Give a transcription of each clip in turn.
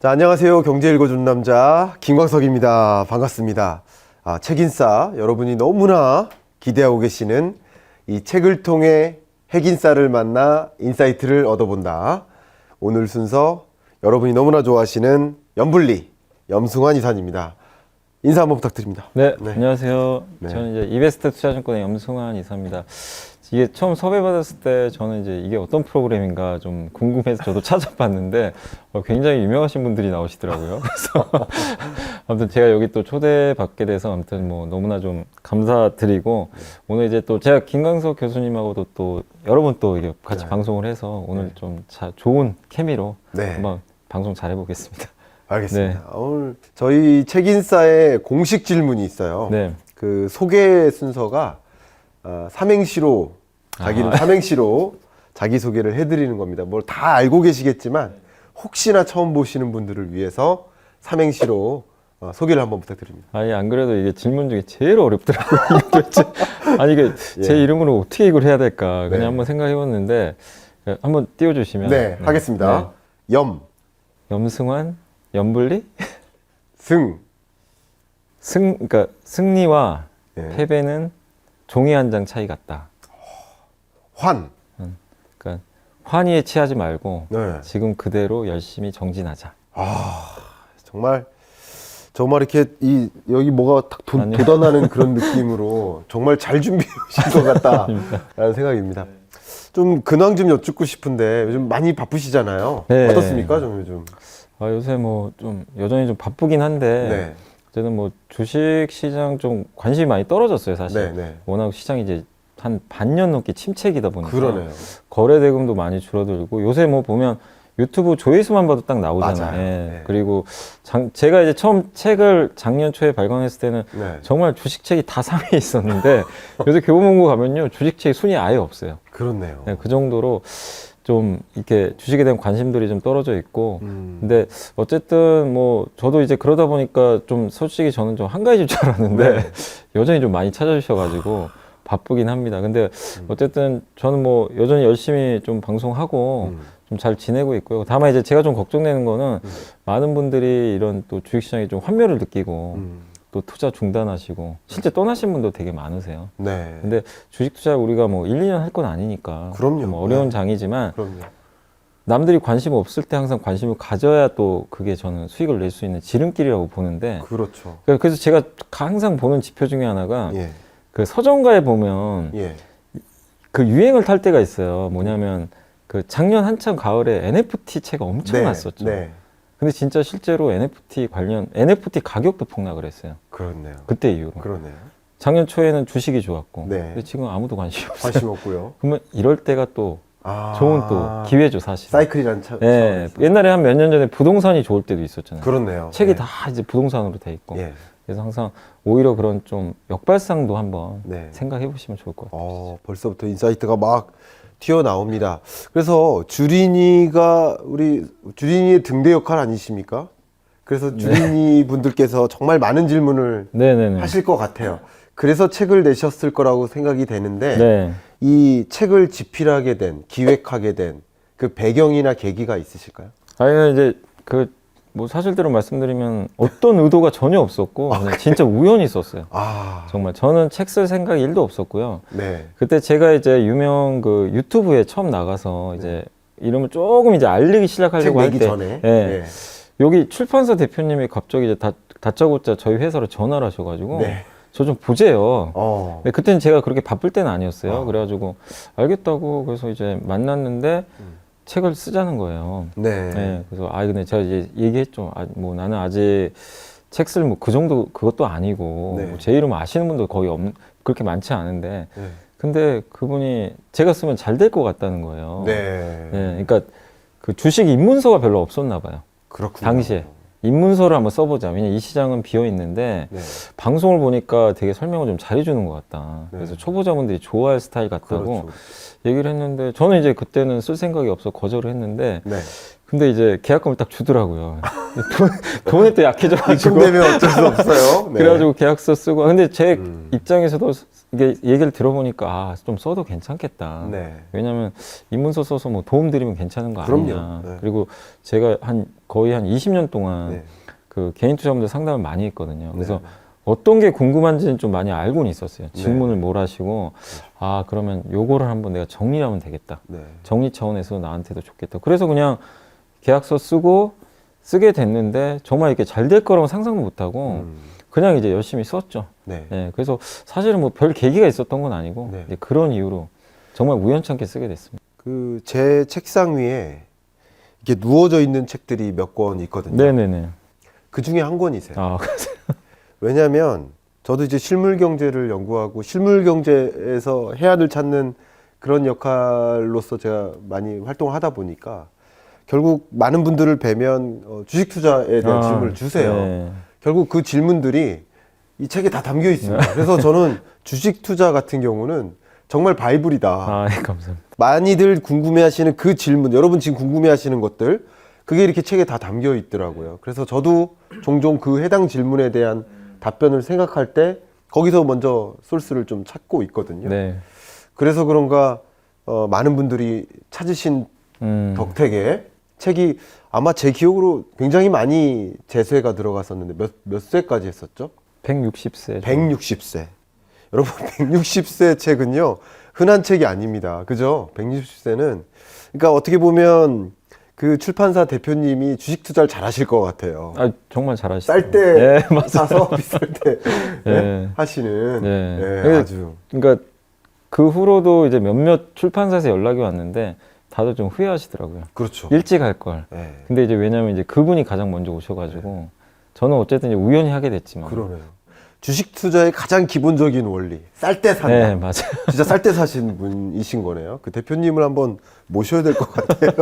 자, 안녕하세요. 경제 읽어주는 남자 김광석입니다. 반갑습니다. 책인싸, 여러분이 너무나 기대하고 계시는 이 책을 통해 핵인싸를 만나 인사이트를 얻어본다. 오늘 순서 여러분이 너무나 좋아하시는 염블리 염승환 이사입니다. 인사 한번 부탁드립니다. 네. 안녕하세요. 네. 저는 이제 이베스트 투자증권의 염승환 이사입니다. 이게 처음 섭외받았을 때 저는 이제 이게 어떤 프로그램인가 좀 궁금해서 저도 찾아봤는데 굉장히 유명하신 분들이 나오시더라고요. 그래서 아무튼 제가 여기 또 초대받게 돼서 아무튼 뭐 너무나 좀 감사드리고 오늘 이제 또 제가 김광석 교수님하고도 또 여러 번 또 이게 같이 네. 방송을 해서 오늘 좀 좋은 케미로 네. 한번 방송 잘 해보겠습니다. 알겠습니다. 오늘 저희 책인싸에 공식 질문이 있어요. 네. 그 소개 순서가 삼행시로 자기는 삼행시로 자기소개를 해드리는 겁니다. 뭘 다 알고 계시겠지만 혹시나 처음 보시는 분들을 위해서 삼행시로 소개를 한번 부탁드립니다. 아니 안 그래도 이게 질문 중에 제일 어렵더라고요. 이게 도대체 아니 이게 제 예. 이름으로 어떻게 이걸 해야 될까 그냥 네. 한번 생각해봤는데 한번 띄워주시면 네, 하겠습니다. 네. 염승환 염블리 그러니까 승리와 네. 패배는 종이 한 장 차이 같다. 환. 그러니까 환희에 취하지 말고 네. 지금 그대로 열심히 정진하자. 정말 이렇게 여기 뭐가 딱 아니요. 돋아나는 그런 느낌으로 정말 잘 준비해 오신 것 같다라는 생각입니다. 좀 근황 좀 여쭙고 싶은데 요즘 많이 바쁘시잖아요. 네. 어떻습니까, 좀 요즘? 요새 뭐 좀 여전히 좀 바쁘긴 한데 네. 어쨌든 뭐 주식 시장 좀 관심이 많이 떨어졌어요, 사실. 네, 네. 워낙 시장이 이제 한 반년 넘게 침체기다 보니까 그러네요. 거래 대금도 많이 줄어들고 요새 뭐 보면 유튜브 조회수만 봐도 딱 나오잖아요. 맞아요. 예. 네. 그리고 제가 이제 처음 책을 작년 초에 발간했을 때는 네. 정말 주식책이 다 상위에 있었는데 요새 교보문고 가면요 주식책이 순위 아예 없어요. 그렇네요. 네, 그 정도로 좀 이렇게 주식에 대한 관심들이 좀 떨어져 있고 근데 어쨌든 뭐 저도 이제 그러다 보니까 좀 솔직히 저는 좀 한가해질 줄 알았는데 네. 여전히 좀 많이 찾아주셔가지고 바쁘긴 합니다. 근데 어쨌든 저는 뭐 여전히 열심히 좀 방송하고 좀 잘 지내고 있고요. 다만 이제 제가 좀 걱정되는 거는 많은 분들이 이런 또 주식시장에 좀 환멸을 느끼고 또 투자 중단하시고 실제 떠나신 분도 되게 많으세요. 네. 근데 주식 투자 우리가 뭐 1, 2년 할 건 아니니까 그럼요. 좀 어려운 네. 장이지만 그럼요. 남들이 관심 없을 때 항상 관심을 가져야 또 그게 저는 수익을 낼 수 있는 지름길이라고 보는데 그렇죠. 그래서 제가 항상 보는 지표 중에 하나가 예. 그 서점가에 보면 예. 그 유행을 탈 때가 있어요. 뭐냐면 그 작년 한참 가을에 NFT 채가 엄청 났었죠. 네. 근데 진짜 실제로 NFT 가격도 폭락을 했어요. 그렇네요. 그때 이후로. 그러네요. 작년 초에는 주식이 좋았고 네. 근데 지금 아무도 관심이 없어요. 관심 없고요. 그러면 이럴 때가 또 좋은 또 기회죠, 사실. 사이클이라는 예, 차원에서. 옛날에 한 몇 년 전에 부동산이 좋을 때도 있었잖아요. 그렇네요. 책이 네. 다 이제 부동산으로 돼 있고. 예. 그래서 항상 오히려 그런 좀 역발상도 한번 네. 생각해 보시면 좋을 것 같아요. 벌써부터 인사이트가 막 튀어나옵니다. 그래서 우리 주린이의 등대 역할 아니십니까? 그래서 주린이 분들께서 정말 많은 질문을 네네네. 하실 것 같아요. 그래서 책을 내셨을 거라고 생각이 되는데 네. 이 책을 집필하게 된, 기획하게 된 그 배경이나 계기가 있으실까요? 아니, 이제 뭐 사실대로 말씀드리면 어떤 의도가 전혀 없었고 그냥 진짜 우연히 썼어요. 정말 저는 책 쓸 생각이 1도 없었고요. 네. 그때 제가 이제 유명 그 유튜브에 처음 나가서 이제 이름을 조금 이제 알리기 책 시작하려고 할 내기 때 전에. 예. 여기 출판사 대표님이 갑자기 이제 다짜고짜 저희 회사로 전화를 하셔가지고 네. 저 좀 보재요. 어. 근데 그때는 제가 그렇게 바쁠 때는 아니었어요. 그래가지고 알겠다고 그래서 이제 만났는데 책을 쓰자는 거예요. 네. 네, 그래서 근데 제가 이제 얘기했죠. 뭐 나는 아직 책 쓸 뭐 그 정도 그것도 아니고 네. 뭐제 이름 아시는 분도 거의 그렇게 많지 않은데 네. 근데 그분이 제가 쓰면 잘 될 것 같다는 거예요. 네. 네, 그러니까 그 주식 입문서가 별로 없었나 봐요. 그렇군요. 당시에 입문서를 한번 써보자. 왜냐 이 시장은 비어 있는데 네. 방송을 보니까 되게 설명을 좀 잘해주는 것 같다. 네. 그래서 초보자분들이 좋아할 스타일 같다고 그렇죠. 얘기를 했는데 저는 이제 그때는 쓸 생각이 없어 거절을 했는데 네. 근데 이제 계약금을 딱 주더라고요. 돈에 또 약해져가지고. 입금되면 어쩔 수 없어요. 네. 그래가지고 계약서 쓰고. 근데 제 음. 입장에서도 이게 얘기를 들어보니까 아, 좀 써도 괜찮겠다. 네. 왜냐면 입문서 써서 뭐 도움 드리면 괜찮은 거 그럼요. 아니냐. 네. 그리고 제가 거의 한 20년 동안 네. 그 개인 투자분들 상담을 많이 했거든요. 그래서 네. 어떤 게 궁금한지는 좀 많이 알고는 있었어요. 네. 질문을 뭘 하시고, 아, 그러면 요거를 한번 내가 정리하면 되겠다. 네. 정리 차원에서 나한테도 좋겠다. 그래서 그냥 계약서 쓰게 됐는데, 정말 이렇게 잘 될 거라고 상상도 못하고, 그냥 이제 열심히 썼죠. 네. 네, 그래서 사실은 뭐 별 계기가 있었던 건 아니고, 네. 이제 그런 이유로 정말 우연찮게 쓰게 됐습니다. 그 제 책상 위에 이렇게 누워져 있는 책들이 몇 권 있거든요. 네네네. 그 중에 한 권이세요. 아, 그래서 왜냐하면 저도 이제 실물 경제를 연구하고 실물 경제에서 해안을 찾는 그런 역할로서 제가 많이 활동을 하다 보니까 결국 많은 분들을 뵈면 주식 투자에 대한 질문을 주세요. 네. 결국 그 질문들이 이 책에 다 담겨 있습니다. 그래서 저는 주식 투자 같은 경우는 정말 바이블이다. 아, 네, 감사합니다. 많이들 궁금해하시는 그 질문, 여러분 지금 궁금해하시는 것들, 그게 이렇게 책에 다 담겨 있더라고요. 그래서 저도 종종 그 해당 질문에 대한 답변을 생각할 때 거기서 먼저 소스를 좀 찾고 있거든요. 네. 그래서 그런가 많은 분들이 찾으신 덕택에 책이 아마 제 기억으로 굉장히 많이 재쇄가 들어갔었는데 몇 세까지 했었죠? 160세. 160세. 여러분 160세 책은요 흔한 책이 아닙니다. 그죠? 160세는 그러니까 어떻게 보면 그 출판사 대표님이 주식 투자를 잘하실 것 같아요. 아, 정말 잘하시죠. 쌀 때 네, 맞아요. 사서 비쌀 때 네. 하시는 네. 네, 그게- 아주 그러니까 그 후로도 이제 몇몇 출판사에서 연락이 왔는데 다들 좀 후회하시더라고요. 그렇죠. 일찍 할 걸. 네. 근데 이제 왜냐면 이제 그분이 가장 먼저 오셔가지고 저는 어쨌든 이제 우연히 하게 됐지만. 그러네요. 주식 투자의 가장 기본적인 원리, 쌀 때 산다. 네, 맞아요. 진짜 쌀 때 사신 분이신 거네요. 그 대표님을 한번 모셔야 될 것 같아요.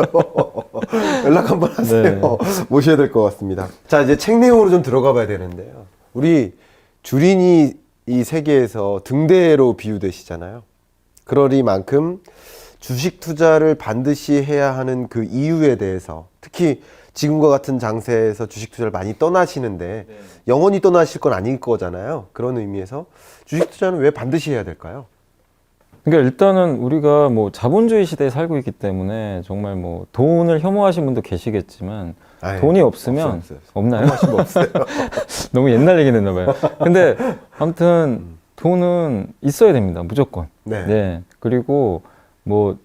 연락 한번 하세요. 네. 모셔야 될 것 같습니다. 자, 이제 책 내용으로 좀 들어가 봐야 되는데요. 우리 주린이 이 세계에서 등대로 비유되시잖아요. 그러리만큼 주식 투자를 반드시 해야 하는 그 이유에 대해서 특히 지금과 같은 장세에서 주식 투자를 많이 떠나시는데 영원히 떠나실 건 아닐 거잖아요. 그런 의미에서 주식 투자는 왜 반드시 해야 될까요? 그러니까 일단은 우리가 뭐 자본주의 시대에 살고 있기 때문에 정말 뭐 돈을 혐오하시는 분도 계시겠지만 아유, 돈이 없으면 없어요. 없나요? 하신 거 없어요. 너무 옛날 얘기 됐나 봐요. 근데 아무튼 돈은 있어야 됩니다. 무조건. 네. 네. 그리고 뭐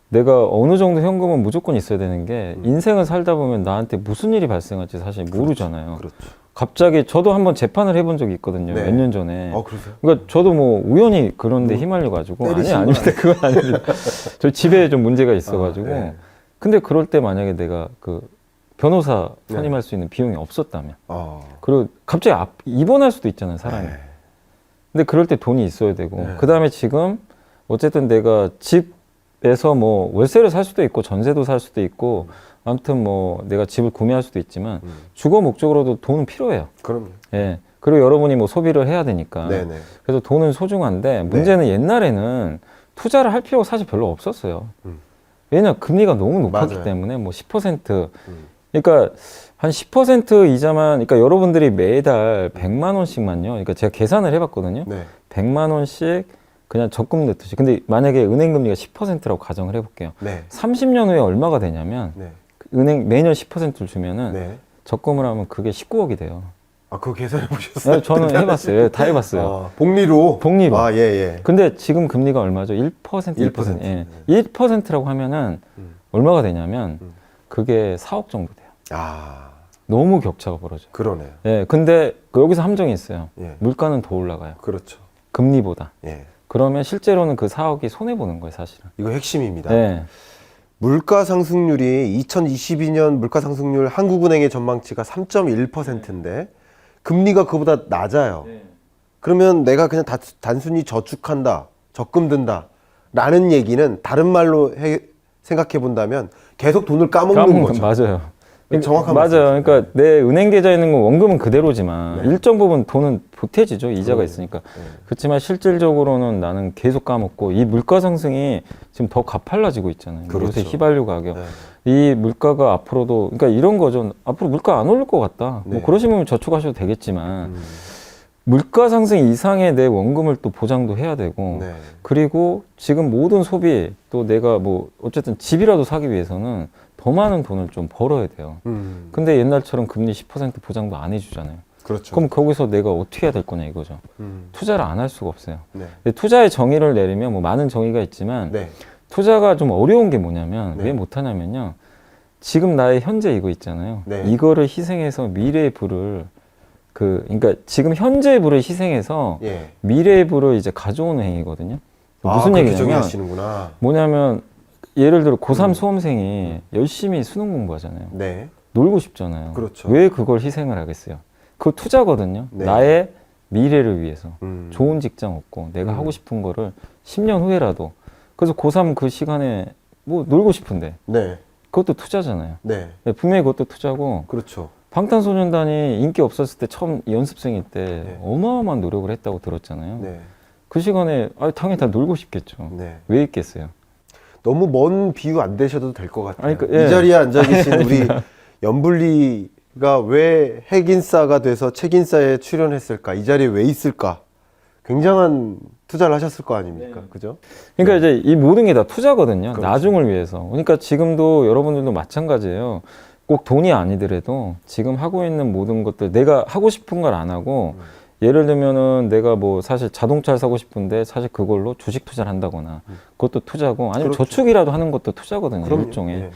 내가 어느 정도 현금은 무조건 있어야 되는 게 인생을 살다 보면 나한테 무슨 일이 발생할지 사실 모르잖아요. 그렇죠. 갑자기 저도 한번 재판을 해본 적이 있거든요. 네. 몇 년 전에. 그러세요? 그러니까 저도 뭐 우연히 그런데 휘말려가지고 때리신 아닙니다. 그건 아닙니다. 저 집에 좀 문제가 있어가지고. 네. 근데 그럴 때 만약에 내가 그 변호사 네. 선임할 수 있는 비용이 없었다면, 어. 그리고 갑자기 입원할 수도 있잖아요, 사람이. 네. 근데 그럴 때 돈이 있어야 되고, 네. 그 다음에 지금 어쨌든 내가 집에서 뭐 월세를 살 수도 있고 전세도 살 수도 있고, 아무튼 뭐 내가 집을 구매할 수도 있지만 주거 목적으로도 돈은 필요해요. 그럼요. 예. 그리고 여러분이 뭐 소비를 해야 되니까. 네네. 그래서 돈은 소중한데 문제는 옛날에는 투자를 할 필요가 사실 별로 없었어요. 왜냐 금리가 너무 높았기 맞아요. 때문에 뭐 10%. 그러니까 한 10% 이자만, 그러니까 여러분들이 매달 100만 원씩만요. 그러니까 제가 계산을 해봤거든요. 네. 100만 원씩 그냥 적금 넣듯이. 근데 만약에 은행 금리가 10%라고 가정을 해볼게요. 네. 30년 후에 얼마가 되냐면 네. 은행 매년 10%를 주면은 네. 적금을 하면 그게 19억이 돼요. 아, 그거 계산해 보셨어요? 네, 저는 해봤어요. 예, 다 해봤어요. 복리로. 복리로. 아, 예, 예. 근데 지금 금리가 얼마죠? 1%, 1%. 예. 1%라고 하면은 얼마가 되냐면 그게 4억 정도 돼요. 아, 너무 격차가 벌어져요. 그러네요. 예, 근데 여기서 함정이 있어요. 예. 물가는 더 올라가요. 그렇죠. 금리보다. 예. 그러면 실제로는 그 4억이 손해보는 거예요, 사실은. 이거 핵심입니다. 예. 물가 상승률이 2022년 물가 상승률 한국은행의 전망치가 3.1%인데 금리가 그보다 낮아요. 그러면 내가 그냥 단순히 저축한다, 적금 든다 라는 얘기는 다른 말로 생각해 본다면 계속 돈을 까먹는 거죠. 맞아요. 정확한 맞아요. 말씀이세요. 그러니까 내 은행 계좌에 있는 건 원금은 그대로지만 네. 일정 부분 돈은 보태지죠. 이자가 그럼요. 있으니까. 네. 그렇지만 실질적으로는 나는 계속 까먹고 이 물가 상승이 지금 더 가팔라지고 있잖아요. 그렇죠. 요새 휘발유 가격. 네. 이 물가가 앞으로도 그러니까 이런 거죠. 앞으로 물가 안 오를 것 같다. 네. 뭐 그러시면 저축하셔도 되겠지만 음. 물가 상승 이상의 내 원금을 또 보장도 해야 되고 네. 그리고 지금 모든 소비 또 내가 뭐 어쨌든 집이라도 사기 위해서는 더 많은 돈을 좀 벌어야 돼요. 근데 옛날처럼 금리 10% 보장도 안 해주잖아요. 그렇죠. 그럼 거기서 내가 어떻게 해야 될 거냐 이거죠. 음. 투자를 안 할 수가 없어요. 네. 근데 투자의 정의를 내리면 뭐 많은 정의가 있지만 네. 투자가 좀 어려운 게 뭐냐면 네. 왜 못하냐면요. 지금 나의 현재 이거 있잖아요. 네. 이거를 희생해서 미래의 부를 그러니까 지금 현재의 부를 희생해서 예. 미래의 부를 이제 가져오는 행위거든요. 무슨 그렇게 얘기냐면 정의하시는구나. 뭐냐면 예를 들어 고3 수험생이 열심히 수능 공부하잖아요. 네. 놀고 싶잖아요. 그렇죠. 왜 그걸 희생을 하겠어요? 그거 투자거든요. 네. 나의 미래를 위해서. 음. 좋은 직장 얻고 내가 하고 싶은 거를 10년 후에라도 그래서 고3 그 시간에 뭐 놀고 싶은데 네. 그것도 투자잖아요. 네. 분명히 그것도 투자고 그렇죠. 방탄소년단이 인기 없었을 때 처음 연습생일 때 네. 어마어마한 노력을 했다고 들었잖아요. 네. 그 시간에 당연히 다 놀고 싶겠죠. 네. 왜 있겠어요? 너무 먼 비유 안 되셔도 될 것 같아요. 아니, 예. 이 자리에 앉아 계신 우리 연불리가 왜 핵인싸가 돼서 책인싸에 출연했을까? 이 자리에 왜 있을까? 굉장한 투자를 하셨을 거 아닙니까? 그죠? 그러니까 이제 이 모든 게 다 투자거든요. 그렇죠. 나중을 위해서. 그러니까 지금도 여러분들도 마찬가지예요. 꼭 돈이 아니더라도 지금 하고 있는 모든 것들 내가 하고 싶은 걸 안 하고 예를 들면은 내가 뭐 사실 자동차를 사고 싶은데 사실 그걸로 주식 투자를 한다거나 그것도 투자고 아니면 그렇죠. 저축이라도 하는 것도 투자거든요. 그럼요. 일종의. 예.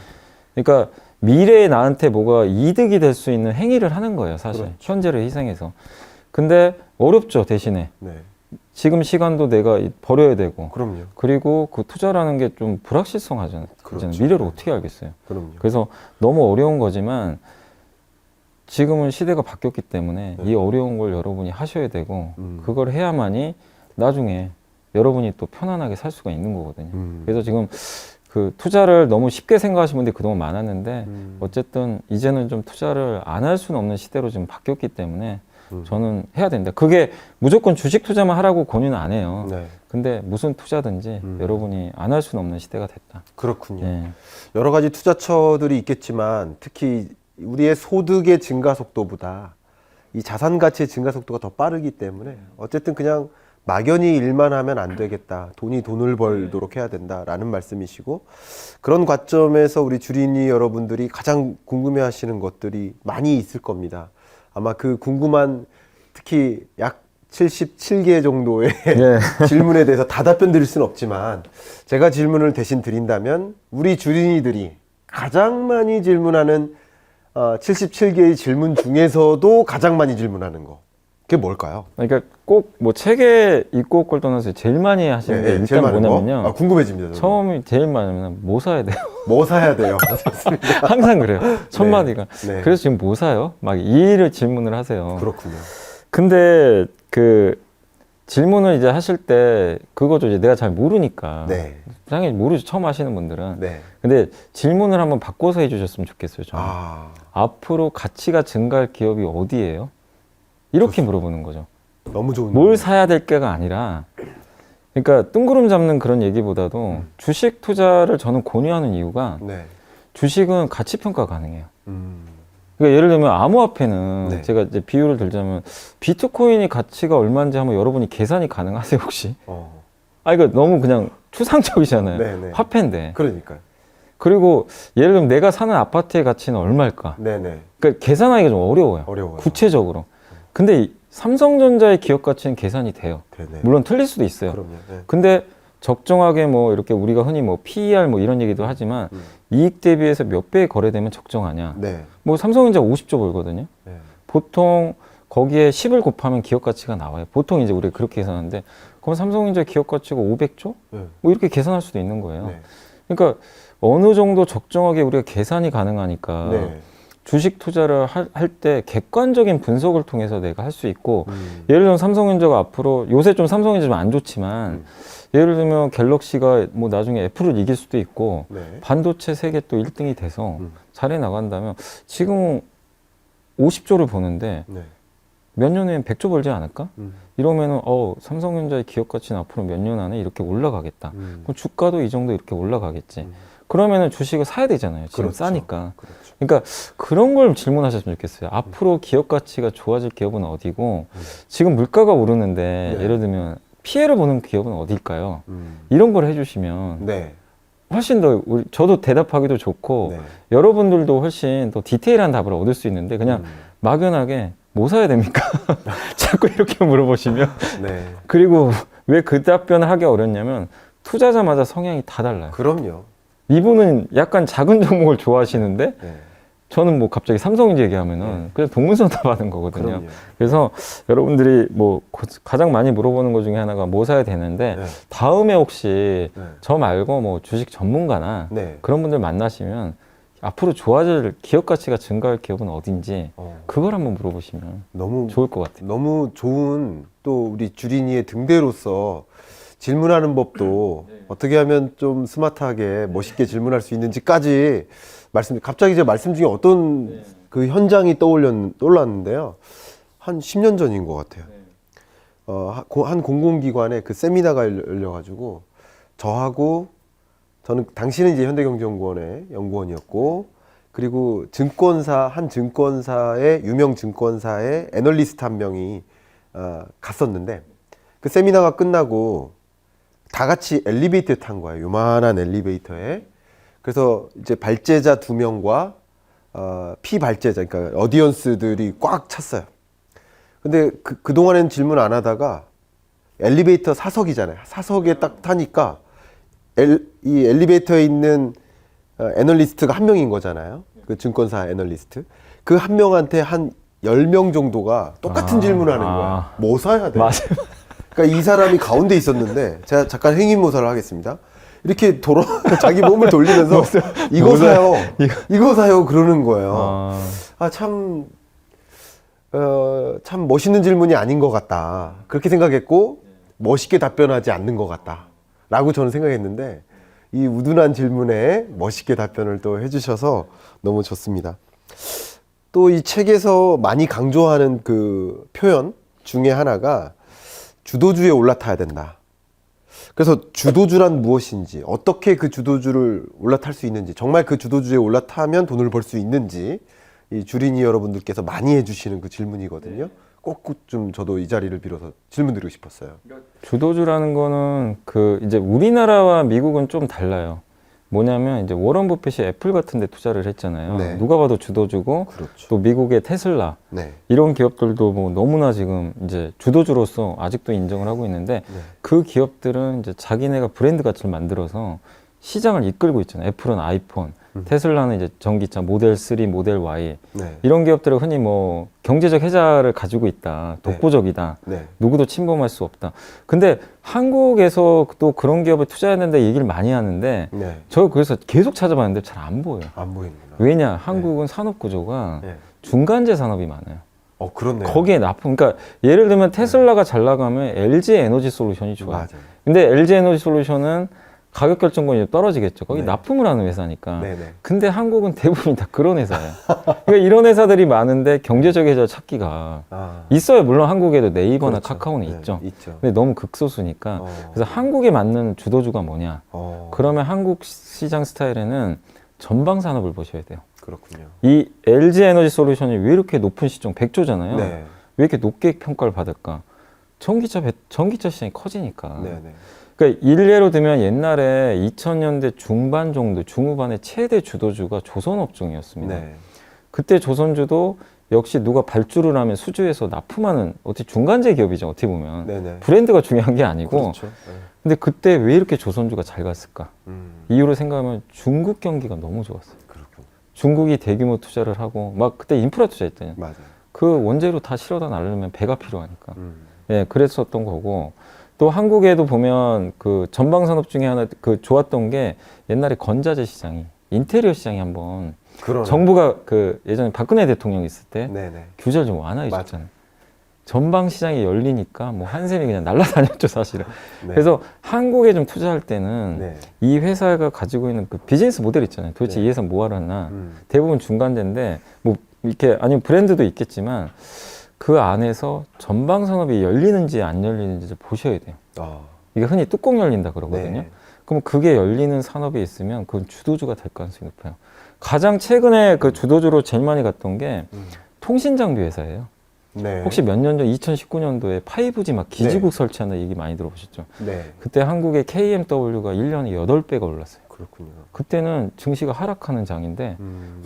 그러니까 미래에 나한테 뭐가 이득이 될 수 있는 행위를 하는 거예요. 사실 그렇죠. 현재를 희생해서. 근데 어렵죠. 대신에 네. 지금 시간도 내가 버려야 되고 그럼요. 그리고 그 투자라는 게 좀 불확실성하잖아요. 그렇죠. 미래를 어떻게 알겠어요. 그럼요. 그래서 너무 어려운 거지만 지금은 시대가 바뀌었기 때문에 네. 이 어려운 걸 여러분이 하셔야 되고 음. 그걸 해야만이 나중에 여러분이 또 편안하게 살 수가 있는 거거든요. 그래서 지금 그 투자를 너무 쉽게 생각하시는 분들이 그동안 많았는데 어쨌든 이제는 좀 투자를 안 할 수는 없는 시대로 지금 바뀌었기 때문에 저는 해야 된다. 그게 무조건 주식 투자만 하라고 권유는 안 해요. 네. 근데 무슨 투자든지 여러분이 안 할 수는 없는 시대가 됐다. 그렇군요. 예. 여러 가지 투자처들이 있겠지만 특히 우리의 소득의 증가 속도보다 이 자산 가치의 증가 속도가 더 빠르기 때문에 어쨌든 그냥 막연히 일만 하면 안 되겠다. 돈을 벌도록 해야 된다라는 말씀이시고 그런 관점에서 우리 주린이 여러분들이 가장 궁금해 하시는 것들이 많이 있을 겁니다. 아마 그 궁금한 특히 약 77개 정도의 예. 질문에 대해서 다 답변 드릴 수는 없지만 제가 질문을 대신 드린다면 우리 주린이들이 가장 많이 질문하는 77개의 질문 중에서도 가장 많이 질문하는 거 그게 뭘까요? 그러니까 꼭 뭐 책에 있고 없고를 떠나서 제일 많이 하시는 게 일단 제일 많은 뭐냐면요. 거? 궁금해집니다. 저는. 처음이 제일 많으면 뭐 사야 돼요? 뭐 사야 돼요? 좋습니다. 항상 그래요. 첫 마디가. 네. 그래서 지금 뭐 사요? 막 이를 질문을 하세요. 그렇군요. 근데 그 질문을 이제 하실 때 그거죠. 이제 내가 잘 모르니까. 네. 당연히 모르죠. 처음 하시는 분들은. 네. 근데 질문을 한번 바꿔서 해주셨으면 좋겠어요. 저는. 앞으로 가치가 증가할 기업이 어디예요? 이렇게 물어보는 거죠. 너무 좋은. 뭘 사야 될 게가 아니라 그러니까 뜬구름 잡는 그런 얘기보다도 주식 투자를 저는 권유하는 이유가 네. 주식은 가치 평가 가능해요. 그러니까 예를 들면 암호화폐는 네. 제가 이제 비유를 들자면 비트코인이 가치가 얼마인지 한번 여러분이 계산이 가능하세요 혹시? 이거 너무 그냥 추상적이잖아요. 네네. 화폐인데. 그러니까요. 그리고 예를 들면 내가 사는 아파트의 가치는 얼마일까? 네네. 그러니까 계산하기가 좀 어려워요. 어려워요. 구체적으로. 근데 이 삼성전자의 기업 가치는 계산이 돼요. 네네. 물론 틀릴 수도 있어요. 그럼요. 네. 근데 적정하게 뭐 이렇게 우리가 흔히 뭐 PER 뭐 이런 얘기도 하지만 이익 대비해서 몇 배 거래되면 적정하냐. 네. 뭐 삼성전자 50조 벌거든요. 네. 보통 거기에 10을 곱하면 기업 가치가 나와요. 보통 이제 우리가 그렇게 계산하는데 그럼 삼성전자 기업 가치가 500조? 네. 뭐 이렇게 계산할 수도 있는 거예요. 네. 그러니까 어느 정도 적정하게 우리가 계산이 가능하니까 네. 주식 투자를 할 때 객관적인 분석을 통해서 내가 할 수 있고 음. 예를 들면 삼성전자가 앞으로 요새 좀 삼성전자 좀 안 좋지만 예를 들면 갤럭시가 뭐 나중에 애플을 이길 수도 있고 네. 반도체 세계 또 1등이 돼서 잘해 나간다면 지금 50조를 버는데 네. 몇 년 후엔 100조 벌지 않을까? 이러면은 삼성전자의 기업 가치는 앞으로 몇 년 안에 이렇게 올라가겠다. 그럼 주가도 이 정도 이렇게 올라가겠지. 그러면은 주식을 사야 되잖아요. 지금 그렇죠. 싸니까. 그렇죠. 그러니까 그런 걸 질문하셨으면 좋겠어요. 앞으로 기업 가치가 좋아질 기업은 어디고 지금 물가가 오르는데 네. 예를 들면 피해를 보는 기업은 어딜까요? 이런 걸 해주시면 네. 훨씬 더 저도 대답하기도 좋고 네. 여러분들도 훨씬 더 디테일한 답을 얻을 수 있는데 그냥 막연하게 뭐 사야 됩니까? 자꾸 이렇게 물어보시면 네. 그리고 왜 그 답변을 하기 어렵냐면 투자자마다 성향이 다 달라요. 그럼요. 이분은 약간 작은 종목을 좋아하시는데 네. 저는 뭐 갑자기 삼성전자 얘기하면은 그냥 동문서답 하는 거거든요. 그럼요. 그래서 여러분들이 뭐 가장 많이 물어보는 것 중에 하나가 뭐 사야 되는데 네. 다음에 혹시 네. 저 말고 뭐 주식 전문가나 네. 그런 분들 만나시면 앞으로 좋아질 기업 가치가 증가할 기업은 어딘지 그걸 한번 물어보시면 너무 좋을 것 같아요. 너무 좋은 또 우리 주린이의 등대로서 질문하는 법도 어떻게 하면 좀 스마트하게 멋있게 질문할 수 있는지까지 갑자기 제 말씀 중에 어떤 그 현장이 떠올랐는데요. 한 10년 전인 것 같아요. 한 공공기관에 그 세미나가 열려가지고 저하고 저는 당시는 이제 현대경제연구원의 연구원이었고 그리고 한 증권사의 유명 증권사의 애널리스트 한 명이 갔었는데 그 세미나가 끝나고 다 같이 엘리베이터에 탄 거예요. 요만한 엘리베이터에. 그래서 이제 발제자 2명과 피발제자, 그러니까 어디언스들이 꽉 찼어요. 근데 그동안에는 질문 안 하다가 엘리베이터 사석이잖아요. 사석에 딱 타니까 이 엘리베이터에 있는 애널리스트가 한 명인 거잖아요. 그 증권사 애널리스트. 그 한 명한테 한 10명 정도가 똑같은 질문을 하는 거야. 뭐 사야 돼? 맞아요. 그러니까 이 사람이 가운데 있었는데 제가 잠깐 행위모사를 하겠습니다. 이렇게 자기 몸을 돌리면서 이거 사요. 이거 사요. 그러는 거예요. 참 멋있는 질문이 아닌 것 같다. 그렇게 생각했고 멋있게 답변하지 않는 것 같다. 라고 저는 생각했는데 이 우둔한 질문에 멋있게 답변을 또 해주셔서 너무 좋습니다. 또 이 책에서 많이 강조하는 그 표현 중에 하나가 주도주에 올라타야 된다. 그래서 주도주란 무엇인지, 어떻게 그 주도주를 올라탈 수 있는지, 정말 그 주도주에 올라타면 돈을 벌 수 있는지 이 주린이 여러분들께서 많이 해주시는 그 질문이거든요. 꼭 좀 저도 이 자리를 빌어서 질문드리고 싶었어요. 주도주라는 거는 이제 우리나라와 미국은 좀 달라요. 뭐냐면 이제 워런 버핏이 애플 같은 데 투자를 했잖아요. 네. 누가 봐도 주도주고 그렇죠. 또 미국의 테슬라 네. 이런 기업들도 뭐 너무나 지금 이제 주도주로서 아직도 인정을 하고 있는데 그 기업들은 이제 자기네가 브랜드 가치를 만들어서 시장을 이끌고 있잖아요. 애플은 아이폰, 테슬라는 이제 전기차 모델 3, 모델 Y 네. 이런 기업들은 흔히 뭐 경제적 혜자를 가지고 있다, 독보적이다, 네. 누구도 침범할 수 없다. 근데 한국에서 또 그런 기업에 투자했는데 얘기를 많이 하는데 네. 저 그래서 계속 찾아봤는데 잘 안 보여요. 안 보이는구나. 왜냐? 한국은 산업 구조가 네. 중간재 산업이 많아요. 그렇네요. 거기에 그러니까 예를 들면 테슬라가 잘 나가면 LG 에너지 솔루션이 좋아요. 맞아요. 근데 LG 에너지 솔루션은 가격 결정권이 떨어지겠죠. 거기 네. 납품을 하는 회사니까. 네네. 근데 한국은 대부분 다 그런 회사예요. 그러니까 이런 회사들이 많은데 경제적 혜자 찾기가 있어요. 물론 한국에도 네이버나 그렇죠. 카카오는 네, 있죠. 있죠. 근데 너무 극소수니까. 그래서 한국에 맞는 주도주가 뭐냐? 그러면 한국 시장 스타일에는 전방 산업을 보셔야 돼요. 그렇군요. 이 LG 에너지 솔루션이 왜 이렇게 높은 시총 100조잖아요. 네. 왜 이렇게 높게 평가를 받을까? 전기차 시장이 커지니까. 네네. 그러니까 일례로 들면 옛날에 2000년대 중반 정도, 중후반에 최대 주도주가 조선업종이었습니다. 네. 그때 조선주도 역시 누가 발주를 하면 수주해서 납품하는 어떻게 중간재 기업이죠. 어떻게 보면 네네. 브랜드가 중요한 게 아니고. 그렇죠. 네. 근데 그때 왜 이렇게 조선주가 잘 갔을까? 이유를 생각하면 중국 경기가 너무 좋았어요. 그렇군요. 중국이 대규모 투자를 하고 막 그때 인프라 투자했잖아요. 맞아요. 그 원재료 다 실어다 나르려면 배가 필요하니까. 예, 그랬었던 거고. 또 한국에도 보면 그 전방 산업 중에 하나 그 좋았던 게 옛날에 건자재 시장이 인테리어 시장이 한번 그러네. 정부가 그 예전에 박근혜 대통령 있을 때 네네. 규제를 좀 완화해 줬잖아요. 전방 시장이 열리니까 뭐 한샘이 그냥 날아다녔죠, 사실은. 네. 그래서 한국에 좀 투자할 때는 네. 이 회사가 가지고 있는 그 비즈니스 모델 있잖아요. 도대체 네. 이 회사 뭐 하러 왔나? 대부분 중간재인데 뭐 이렇게 아니면 브랜드도 있겠지만 그 안에서 전방 산업이 열리는지 안 열리는지 보셔야 돼요. 아, 이게 흔히 뚜껑 열린다 그러거든요. 네. 그럼 그게 열리는 산업이 있으면 그건 주도주가 될 가능성이 높아요. 가장 최근에 그 주도주로 제일 많이 갔던 게 통신장비 회사예요. 네. 혹시 몇 년 전 2019년도에 5G 막 기지국 설치한다 얘기 많이 들어보셨죠? 네. 그때 한국의 KMW가 1년에 8배가 올랐어요. 그렇군요. 그때는 증시가 하락하는 장인데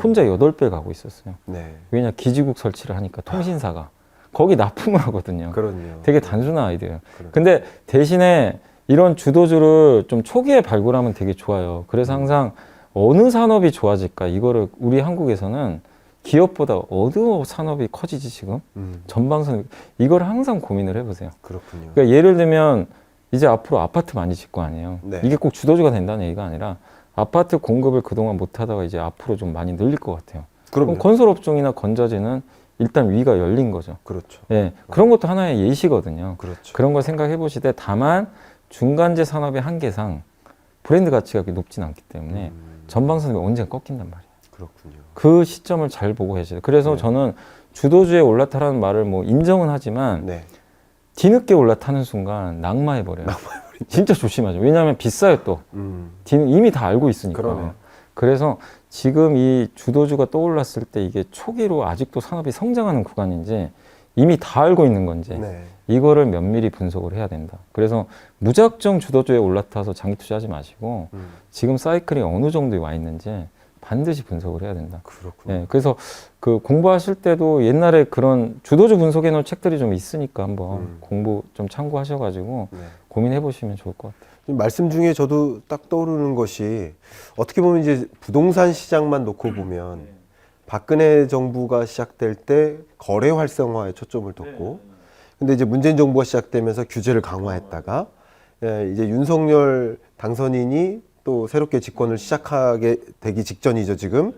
혼자 8배 가고 있었어요. 네. 왜냐 기지국 설치를 하니까 통신사가 거기 납품을 하거든요. 그렇네요. 되게 단순한 아이디어예요. 그렇죠. 근데 대신에 이런 주도주를 좀 초기에 발굴하면 되게 좋아요. 그래서 항상 어느 산업이 좋아질까 이거를 우리 한국에서는 기업보다 어느 산업이 커지지 지금 전방 산업 이걸 항상 고민을 해보세요. 그렇군요. 그러니까 예를 들면 이제 앞으로 아파트 많이 짓 거 아니에요. 네. 이게 꼭 주도주가 된다는 얘기가 아니라 아파트 공급을 그동안 못 하다가 이제 앞으로 좀 많이 늘릴 것 같아요. 그럼요. 그럼 건설업종이나 건자재는 일단 위가 열린 거죠. 그렇죠. 예, 그런 것도 하나의 예시거든요. 그렇죠. 그런 거 생각해 보시되 다만 중간재 산업의 한계상 브랜드 가치가 그렇게 높진 않기 때문에 전방 산업이 언젠가 꺾인단 말이에요. 그렇군요. 그 시점을 잘 보고 계셔야 돼요. 그래서 네. 저는 주도주에 올라타라는 말을 뭐 인정은 하지만 네. 뒤늦게 올라타는 순간 낙마해 버려요. 진짜 조심하죠. 왜냐하면 비싸요 또. 이미 다 알고 있으니까. 그러네요. 그래서 지금 이 주도주가 떠올랐을 때 이게 초기로 아직도 산업이 성장하는 구간인지 이미 다 알고 있는 건지 네. 이거를 면밀히 분석을 해야 된다. 그래서 무작정 주도주에 올라타서 장기 투자하지 마시고 지금 사이클이 어느 정도에 와 있는지 반드시 분석을 해야 된다. 그렇군요. 네, 그래서 그 공부하실 때도 옛날에 그런 주도주 분석해 놓은 책들이 좀 있으니까 한번 공부 좀 참고하셔가지고 네. 고민해 보시면 좋을 것 같아요. 지금 말씀 중에 저도 딱 떠오르는 것이 어떻게 보면 이제 부동산 시장만 놓고 보면 박근혜 정부가 시작될 때 거래 활성화에 초점을 뒀고 근데 이제 문재인 정부가 시작되면서 규제를 강화했다가 이제 윤석열 당선인이 또 새롭게 집권을 시작하게 되기 직전이죠 지금.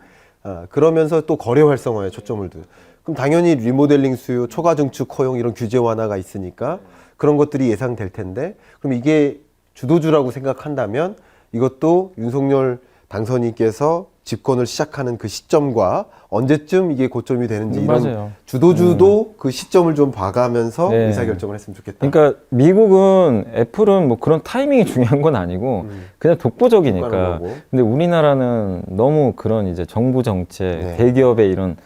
그러면서 또 거래 활성화에 초점을 두. 그럼 당연히 리모델링 수요, 초과 증축 허용 이런 규제 완화가 있으니까 그런 것들이 예상될 텐데 그럼 이게 주도주라고 생각한다면 이것도 윤석열 당선인께서 집권을 시작하는 그 시점과 언제쯤 이게 고점이 되는지 이런 맞아요. 주도주도 그 시점을 좀 봐가면서 네. 의사결정을 했으면 좋겠다. 그러니까 미국은 애플은 뭐 그런 타이밍이 중요한 건 아니고 그냥 독보적이니까. 그러는 거고. 근데 우리나라는 너무 그런 이제 정부 정책, 네. 대기업의 이런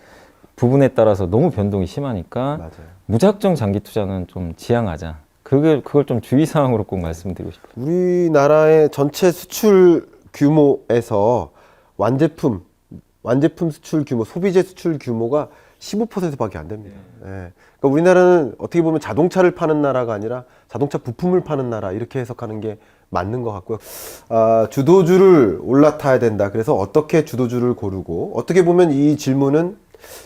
부분에 따라서 너무 변동이 심하니까 맞아요. 무작정 장기 투자는 좀 지양하자. 그걸 좀 주의사항으로 꼭 말씀드리고 싶어요. 우리나라의 전체 수출 규모에서 완제품 수출 규모, 소비재 수출 규모가 15%밖에 안 됩니다. 예. 그러니까 우리나라는 어떻게 보면 자동차를 파는 나라가 아니라 자동차 부품을 파는 나라 이렇게 해석하는 게 맞는 것 같고요. 주도주를 올라타야 된다. 그래서 어떻게 주도주를 고르고 어떻게 보면 이 질문은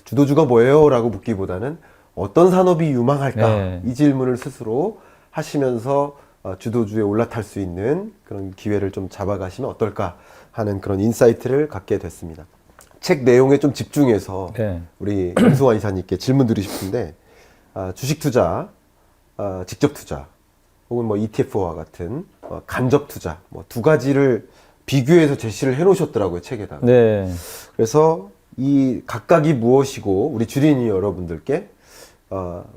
주도주가 뭐예요? 라고 묻기보다는 어떤 산업이 유망할까? 네. 이 질문을 스스로 하시면서 주도주에 올라탈 수 있는 그런 기회를 좀 잡아가시면 어떨까 하는 그런 인사이트를 갖게 됐습니다. 책 내용에 좀 집중해서 네. 우리 염승환 이사님께 질문 드리고 싶은데 주식 투자, 직접 투자 혹은 뭐 ETF와 같은 간접 투자 뭐 두 가지를 비교해서 제시를 해놓으셨더라고요 책에다가. 네. 그래서 이 각각이 무엇이고 우리 주린이 여러분들께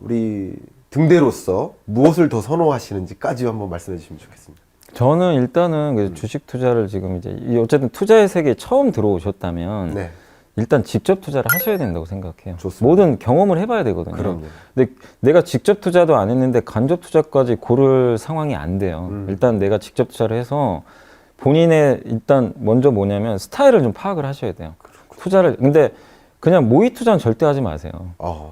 우리 등대로서 무엇을 더 선호하시는지까지 한번 말씀해 주시면 좋겠습니다. 저는 일단은 그 주식 투자를 지금 이제 어쨌든 투자의 세계에 처음 들어오셨다면 네, 일단 직접 투자를 하셔야 된다고 생각해요. 좋습니다. 모든 경험을 해봐야 되거든요. 그럼요. 근데 내가 직접 투자도 안 했는데 간접 투자까지 고를 상황이 안 돼요. 일단 내가 직접 투자를 해서 본인의 일단 먼저 뭐냐면 스타일을 좀 파악을 하셔야 돼요. 투자를 근데 그냥 모의 투자는 절대 하지 마세요.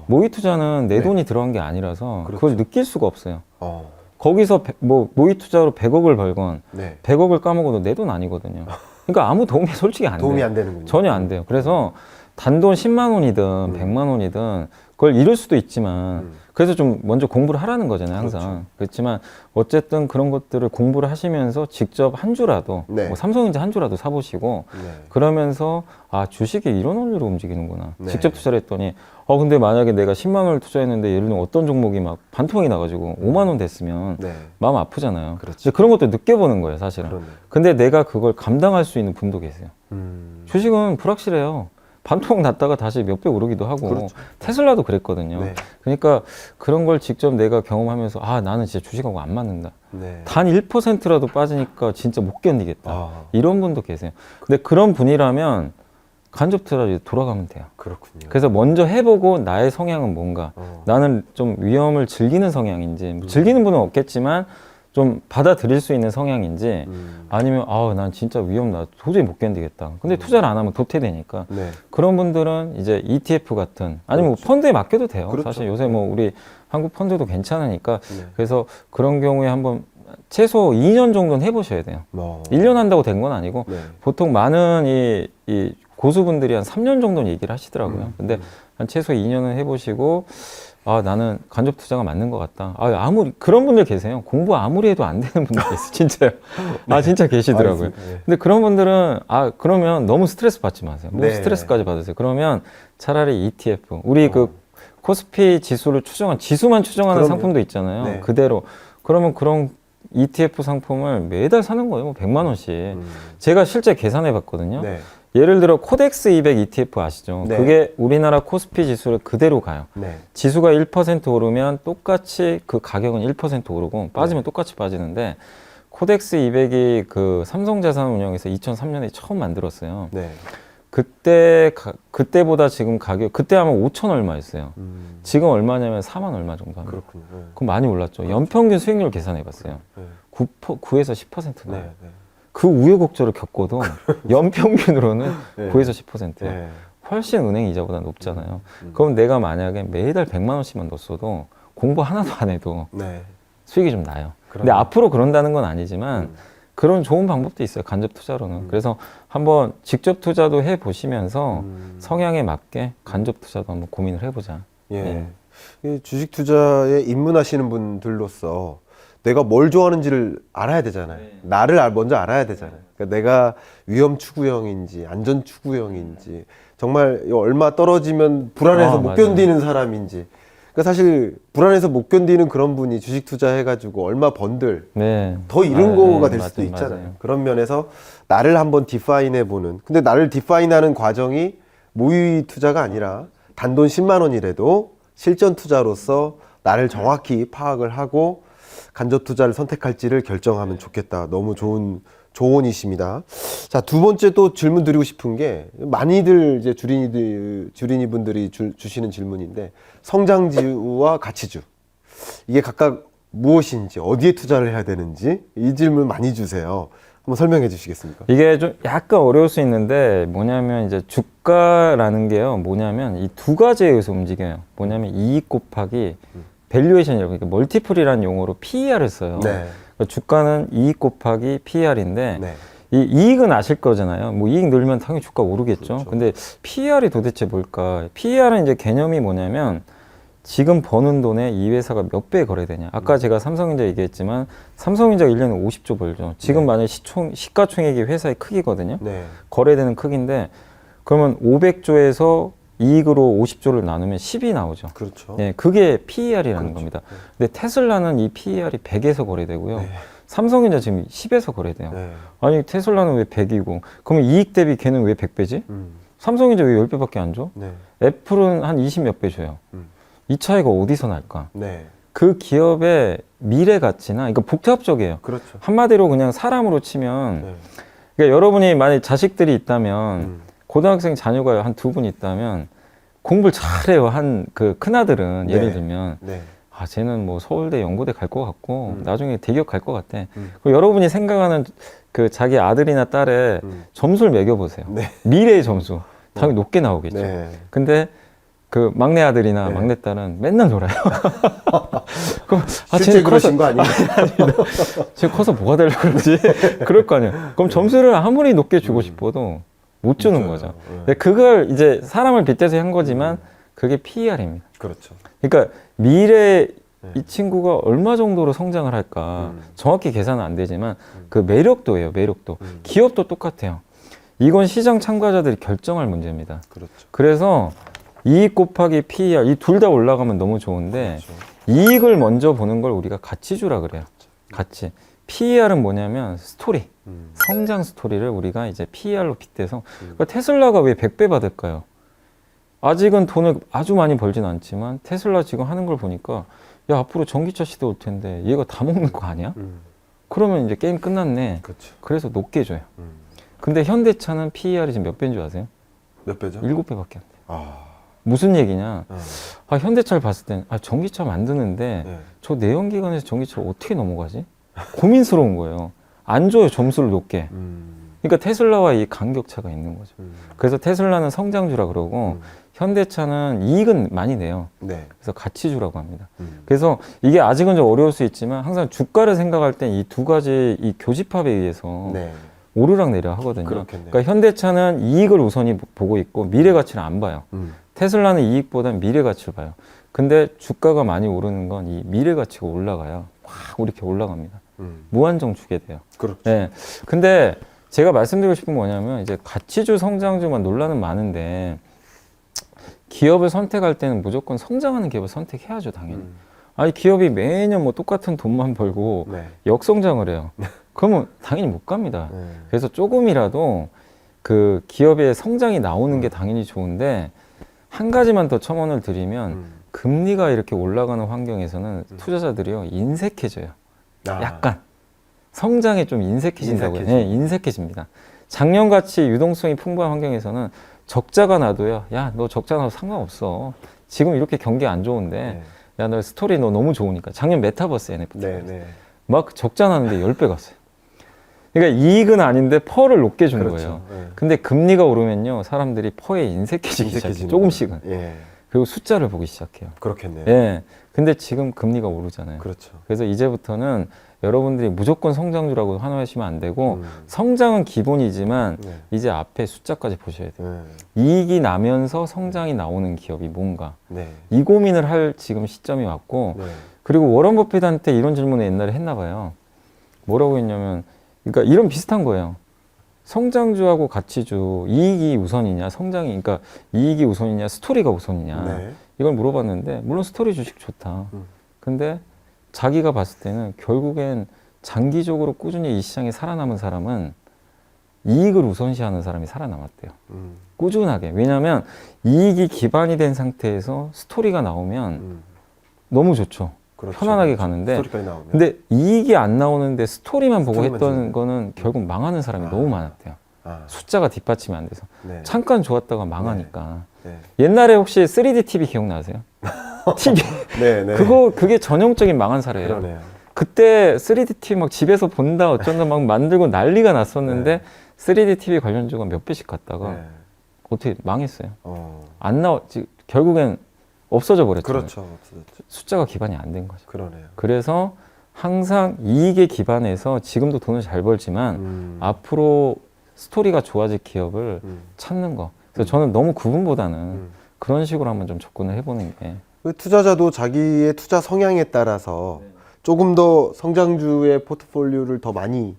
모의 투자는 내 네. 돈이 들어간 게 아니라서 그렇죠. 그걸 느낄 수가 없어요. 어, 거기서 모의 투자로 100억을 벌건 네. 100억을 까먹어도 내 돈 아니거든요. 그러니까 아무 도움이 솔직히 안 돼요. 도움이 안 되는군요. 전혀 안 돼요. 그래서 단돈 10만 원이든 100만 원이든 그걸 잃을 수도 있지만 그래서 좀 먼저 공부를 하라는 거잖아요, 항상. 그렇죠. 그렇지만 어쨌든 그런 것들을 공부를 하시면서 직접 한 주라도 네. 뭐 삼성전자 한 주라도 사보시고 네. 그러면서 주식이 이런 원리로 움직이는구나. 네. 직접 투자를 했더니 근데 만약에 내가 10만 원을 투자했는데 예를 들면 어떤 종목이 막 반토막이 나가지고 5만 원 됐으면 네. 마음 아프잖아요. 그렇죠. 근데 그런 것도 느껴보는 거예요, 사실은. 그러네. 근데 내가 그걸 감당할 수 있는 분도 계세요. 주식은 불확실해요. 반토막 났다가 다시 몇 배 오르기도 하고 그렇죠. 테슬라도 그랬거든요. 네. 그러니까 그런 걸 직접 내가 경험하면서 아 나는 진짜 주식하고 안 맞는다. 네. 단 1%라도 빠지니까 진짜 못 견디겠다. 아, 이런 분도 계세요. 근데 그런 분이라면 간접 투자로 돌아가면 돼요. 그렇군요. 그래서 먼저 해보고 나의 성향은 뭔가 나는 좀 위험을 즐기는 성향인지 뭐 즐기는 분은 없겠지만 좀 받아들일 수 있는 성향인지 아니면 난 진짜 위험 나 도저히 못 견디겠다. 근데 투자를 안 하면 도태되니까 네. 그런 분들은 이제 ETF 같은 아니면 뭐 펀드에 맡겨도 돼요. 그렇죠. 사실 요새 뭐 우리 한국 펀드도 괜찮으니까 네. 그래서 그런 경우에 한번 최소 2년 정도는 해보셔야 돼요. 1년 한다고 된 건 아니고 네. 보통 많은 이 고수분들이 한 3년 정도는 얘기를 하시더라고요. 근데 한 최소 2년은 해보시고 나는 간접 투자가 맞는 것 같다. 아무리 그런 분들 계세요. 공부 아무리 해도 안 되는 분들 계세요. 진짜요. 진짜 계시더라고요. 알겠습니다. 네. 근데 그런 분들은 그러면 너무 스트레스 받지 마세요. 뭐 네. 스트레스까지 받으세요. 그러면 차라리 ETF 우리 그 코스피 지수를 지수만 추정하는 그럼요. 상품도 있잖아요. 네. 그대로 그러면 그런 ETF 상품을 매달 사는 거예요. 뭐 100만 원씩. 제가 실제 계산해 봤거든요. 네. 예를 들어 코덱스 200 ETF 아시죠? 네. 그게 우리나라 코스피 지수를 그대로 가요. 네. 지수가 1% 오르면 똑같이 그 가격은 1% 오르고 빠지면 똑같이 빠지는데 코덱스 200이 그 삼성자산운용에서 2003년에 처음 만들었어요. 네. 그때보다 지금 가격 그때 아마 5천 얼마였어요. 지금 얼마냐면 4만 얼마 정도 합니다. 그렇군요. 네. 그럼 많이 올랐죠. 연평균 수익률 계산해 봤어요. 네. 9에서 10% 나요. 네. 네. 그 우여곡절을 겪고도 연평균으로는 네. 9에서 10%예요. 네. 훨씬 은행 이자보다 높잖아요. 그럼 내가 만약에 매달 100만 원씩만 넣었어도 공부 하나도 안 해도 네. 수익이 좀 나요. 근데 그럼요. 앞으로 그런다는 건 아니지만 그런 좋은 방법도 있어요. 간접 투자로는. 그래서 한번 직접 투자도 해 보시면서 성향에 맞게 간접 투자도 한번 고민을 해보자. 예. 이 주식 투자에 입문하시는 분들로서 내가 뭘 좋아하는지를 알아야 되잖아요. 나를 먼저 알아야 되잖아요. 그러니까 내가 위험 추구형인지 안전 추구형인지 정말 얼마 떨어지면 불안해서 못 맞아요. 견디는 사람인지. 그러니까 사실 불안해서 못 견디는 그런 분이 주식 투자해가지고 얼마 번들 네. 더 이른 거가 될 맞아요, 수도 있잖아요. 맞아요. 그런 면에서 나를 한번 디파인해 보는. 근데 나를 디파인하는 과정이 모의 투자가 아니라 단돈 10만 원이라도 실전 투자로서 나를 정확히 파악을 하고 간접 투자를 선택할지를 결정하면 좋겠다. 너무 좋은 조언이십니다. 자, 두 번째 또 질문 드리고 싶은 게 많이들 이제 주린이 분들이 주시는 질문인데 성장주와 가치주 이게 각각 무엇인지 어디에 투자를 해야 되는지 이 질문 많이 주세요. 한번 설명해 주시겠습니까? 이게 좀 약간 어려울 수 있는데 뭐냐면 이제 주가라는 게요. 뭐냐면 이 두 가지에 의해서 움직여요. 뭐냐면 이익 곱하기 밸류에이션이라고 그러니까 멀티플이라는 용어로 PER을 써요. 네. 그러니까 주가는 이익 곱하기 PER인데 네. 이 이익은 아실 거잖아요. 뭐 이익 늘면 당연히 주가 오르겠죠. 그렇죠. 근데 PER이 도대체 뭘까? PER은 이제 개념이 뭐냐면 지금 버는 돈에 이 회사가 몇 배 거래되냐. 아까 제가 삼성전자 얘기했지만 삼성전자가 1년에 50조 벌죠. 지금 만약에 시가총액이 회사의 크기거든요. 네. 거래되는 크기인데 그러면 500조에서 이익으로 50조를 나누면 10이 나오죠. 그렇죠. 네, 그게 PER이라는 그렇죠. 겁니다. 근데 테슬라는 이 PER이 100에서 거래되고요. 네. 삼성전자 지금 10에서 거래돼요. 네. 아니 테슬라는 왜 100이고 그러면 이익 대비 걔는 왜 100배지? 삼성전자 왜 10배밖에 안 줘? 네. 애플은 한 20 몇 배 줘요. 이 차이가 어디서 날까? 네. 그 기업의 미래 가치나 그러니까 복합적이에요. 그렇죠. 한마디로 그냥 사람으로 치면 네. 그러니까 여러분이 만약 자식들이 있다면 고등학생 자녀가 한 두 분 있다면 공부를 잘해요. 한 그 큰아들은 네. 예를 들면 네. 쟤는 뭐 서울대 연고대 갈 것 같고 나중에 대기업 갈 것 같아. 그리고 여러분이 생각하는 그 자기 아들이나 딸의 점수를 매겨보세요. 네. 미래의 점수 당연히 높게 나오겠죠. 네. 근데 그 막내 아들이나 네. 막내 딸은 맨날 놀아요. 그럼 실제 쟤는 그러신 거 아니에요? 쟤 커서 뭐가 되려고 그러지? 그럴 거 아니에요. 그럼 점수를 아무리 높게 주고 싶어도 못 주는 못 줘요. 거죠. 네. 근데 그걸 이제 사람을 빗대서 한 거지만 그게 PER입니다. 그렇죠. 그러니까 미래 이 친구가 얼마 정도로 성장을 할까 정확히 계산은 안 되지만 그 매력도예요. 매력도. 기업도 똑같아요. 이건 시장 참가자들이 결정할 문제입니다. 그렇죠. 그래서 이익 곱하기 PER 이 둘 다 올라가면 너무 좋은데 그렇죠. 이익을 먼저 보는 걸 우리가 가치주라 그래요. 가치. PER은 뭐냐면 스토리. 성장 스토리를 우리가 이제 PER로 빗대서 그러니까 테슬라가 왜 100배 받을까요? 아직은 돈을 아주 많이 벌진 않지만 테슬라 지금 하는 걸 보니까 야 앞으로 전기차 시대 올 텐데 얘가 다 먹는 거 아니야? 그러면 이제 게임 끝났네. 그렇죠. 그래서 높게 줘요. 근데 현대차는 PER이 지금 몇 배인 줄 아세요? 몇 배죠? 7배밖에 안 돼요. 아, 무슨 얘기냐? 어. 아, 현대차를 봤을 땐 아, 전기차 만드는데 네. 저 내연기관에서 전기차를 어떻게 넘어가지? 고민스러운 거예요. 안 줘요, 점수를 높게. 그러니까 테슬라와 이 간격차가 있는 거죠. 그래서 테슬라는 성장주라 그러고 현대차는 이익은 많이 내요. 네. 그래서 가치주라고 합니다. 그래서 이게 아직은 좀 어려울 수 있지만 항상 주가를 생각할 땐 이 두 가지 이 교집합에 의해서 네. 오르락 내리락 하거든요. 그렇겠네요. 그러니까 현대차는 이익을 우선히 보고 있고 미래 가치를 안 봐요. 테슬라는 이익보다는 미래 가치를 봐요. 근데 주가가 많이 오르는 건 이 미래 가치가 올라가요. 확 이렇게 올라갑니다. 무한정 주게 돼요. 그렇죠. 네. 근데 제가 말씀드리고 싶은 건 뭐냐면 이제 가치주 성장주만 논란은 많은데 기업을 선택할 때는 무조건 성장하는 기업을 선택해야죠, 당연히. 아니 기업이 매년 뭐 똑같은 돈만 벌고 네. 역성장을 해요. 그러면 당연히 못 갑니다. 네. 그래서 조금이라도 그 기업의 성장이 나오는 게 당연히 좋은데 한 가지만 더 첨언을 드리면 금리가 이렇게 올라가는 환경에서는 투자자들이요 인색해져요. 아. 약간 성장에 좀 인색해진다고요. 인색해지죠. 네, 인색해집니다. 작년같이 유동성이 풍부한 환경에서는 적자가 나도요. 야, 너 적자 나도 상관없어. 지금 이렇게 경기 안 좋은데 네. 야, 너 스토리 너 너무 좋으니까. 작년 메타버스 NFT. 네, 네. 막 적자 나는데 10배 갔어요. 그러니까 이익은 아닌데 펄을 높게 준 그렇죠. 거예요. 네. 근데 금리가 오르면요. 사람들이 펄에 인색해지기 시작해요. 인색해지는 조금씩은. 예. 그리고 숫자를 보기 시작해요. 그렇겠네요. 예. 근데 지금 금리가 오르잖아요. 그렇죠. 그래서 이제부터는 여러분들이 무조건 성장주라고 환호하시면 안 되고 성장은 기본이지만 네. 이제 앞에 숫자까지 보셔야 돼요. 네. 이익이 나면서 성장이 나오는 기업이 뭔가 네. 이 고민을 할 지금 시점이 왔고 네. 그리고 워런 버핏한테 이런 질문을 옛날에 했나 봐요. 뭐라고 했냐면 그러니까 이런 비슷한 거예요. 성장주하고 가치주 이익이 우선이냐 성장이 그러니까 이익이 우선이냐 스토리가 우선이냐 네. 이걸 물어봤는데 물론 스토리 주식 좋다. 근데 자기가 봤을 때는 결국엔 장기적으로 꾸준히 이 시장에 살아남은 사람은 이익을 우선시하는 사람이 살아남았대요. 꾸준하게. 왜냐하면 이익이 기반이 된 상태에서 스토리가 나오면 너무 좋죠. 그렇죠. 편안하게 그렇죠. 가는데 스토리까지 나오면. 근데 이익이 안 나오는데 스토리만 보고 스토리만 했던 찍는. 거는 결국 망하는 사람이 너무 많았대요. 아. 숫자가 뒷받침이 안 돼서. 네. 잠깐 좋았다가 망하니까. 네. 옛날에 혹시 3D TV 기억나세요? TV. 네, 네. 그게 전형적인 망한 사례예요. 그러네요. 그때 3D TV 막 집에서 본다 어쩐다 막 만들고 난리가 났었는데 3D TV 관련주가 몇 배씩 갔다가 네. 어떻게 망했어요. 어. 안 결국엔 없어져 버렸잖아요. 그렇죠. 없어졌죠. 숫자가 기반이 안 된 거죠. 그러네요. 그래서 항상 이익에 기반해서 지금도 돈을 잘 벌지만 앞으로 스토리가 좋아질 기업을 찾는 거. 그래서 저는 너무 구분보다는 그런 식으로 한번 좀 접근을 해보는 게. 그 투자자도 자기의 투자 성향에 따라서 조금 더 성장주의 포트폴리오를 더 많이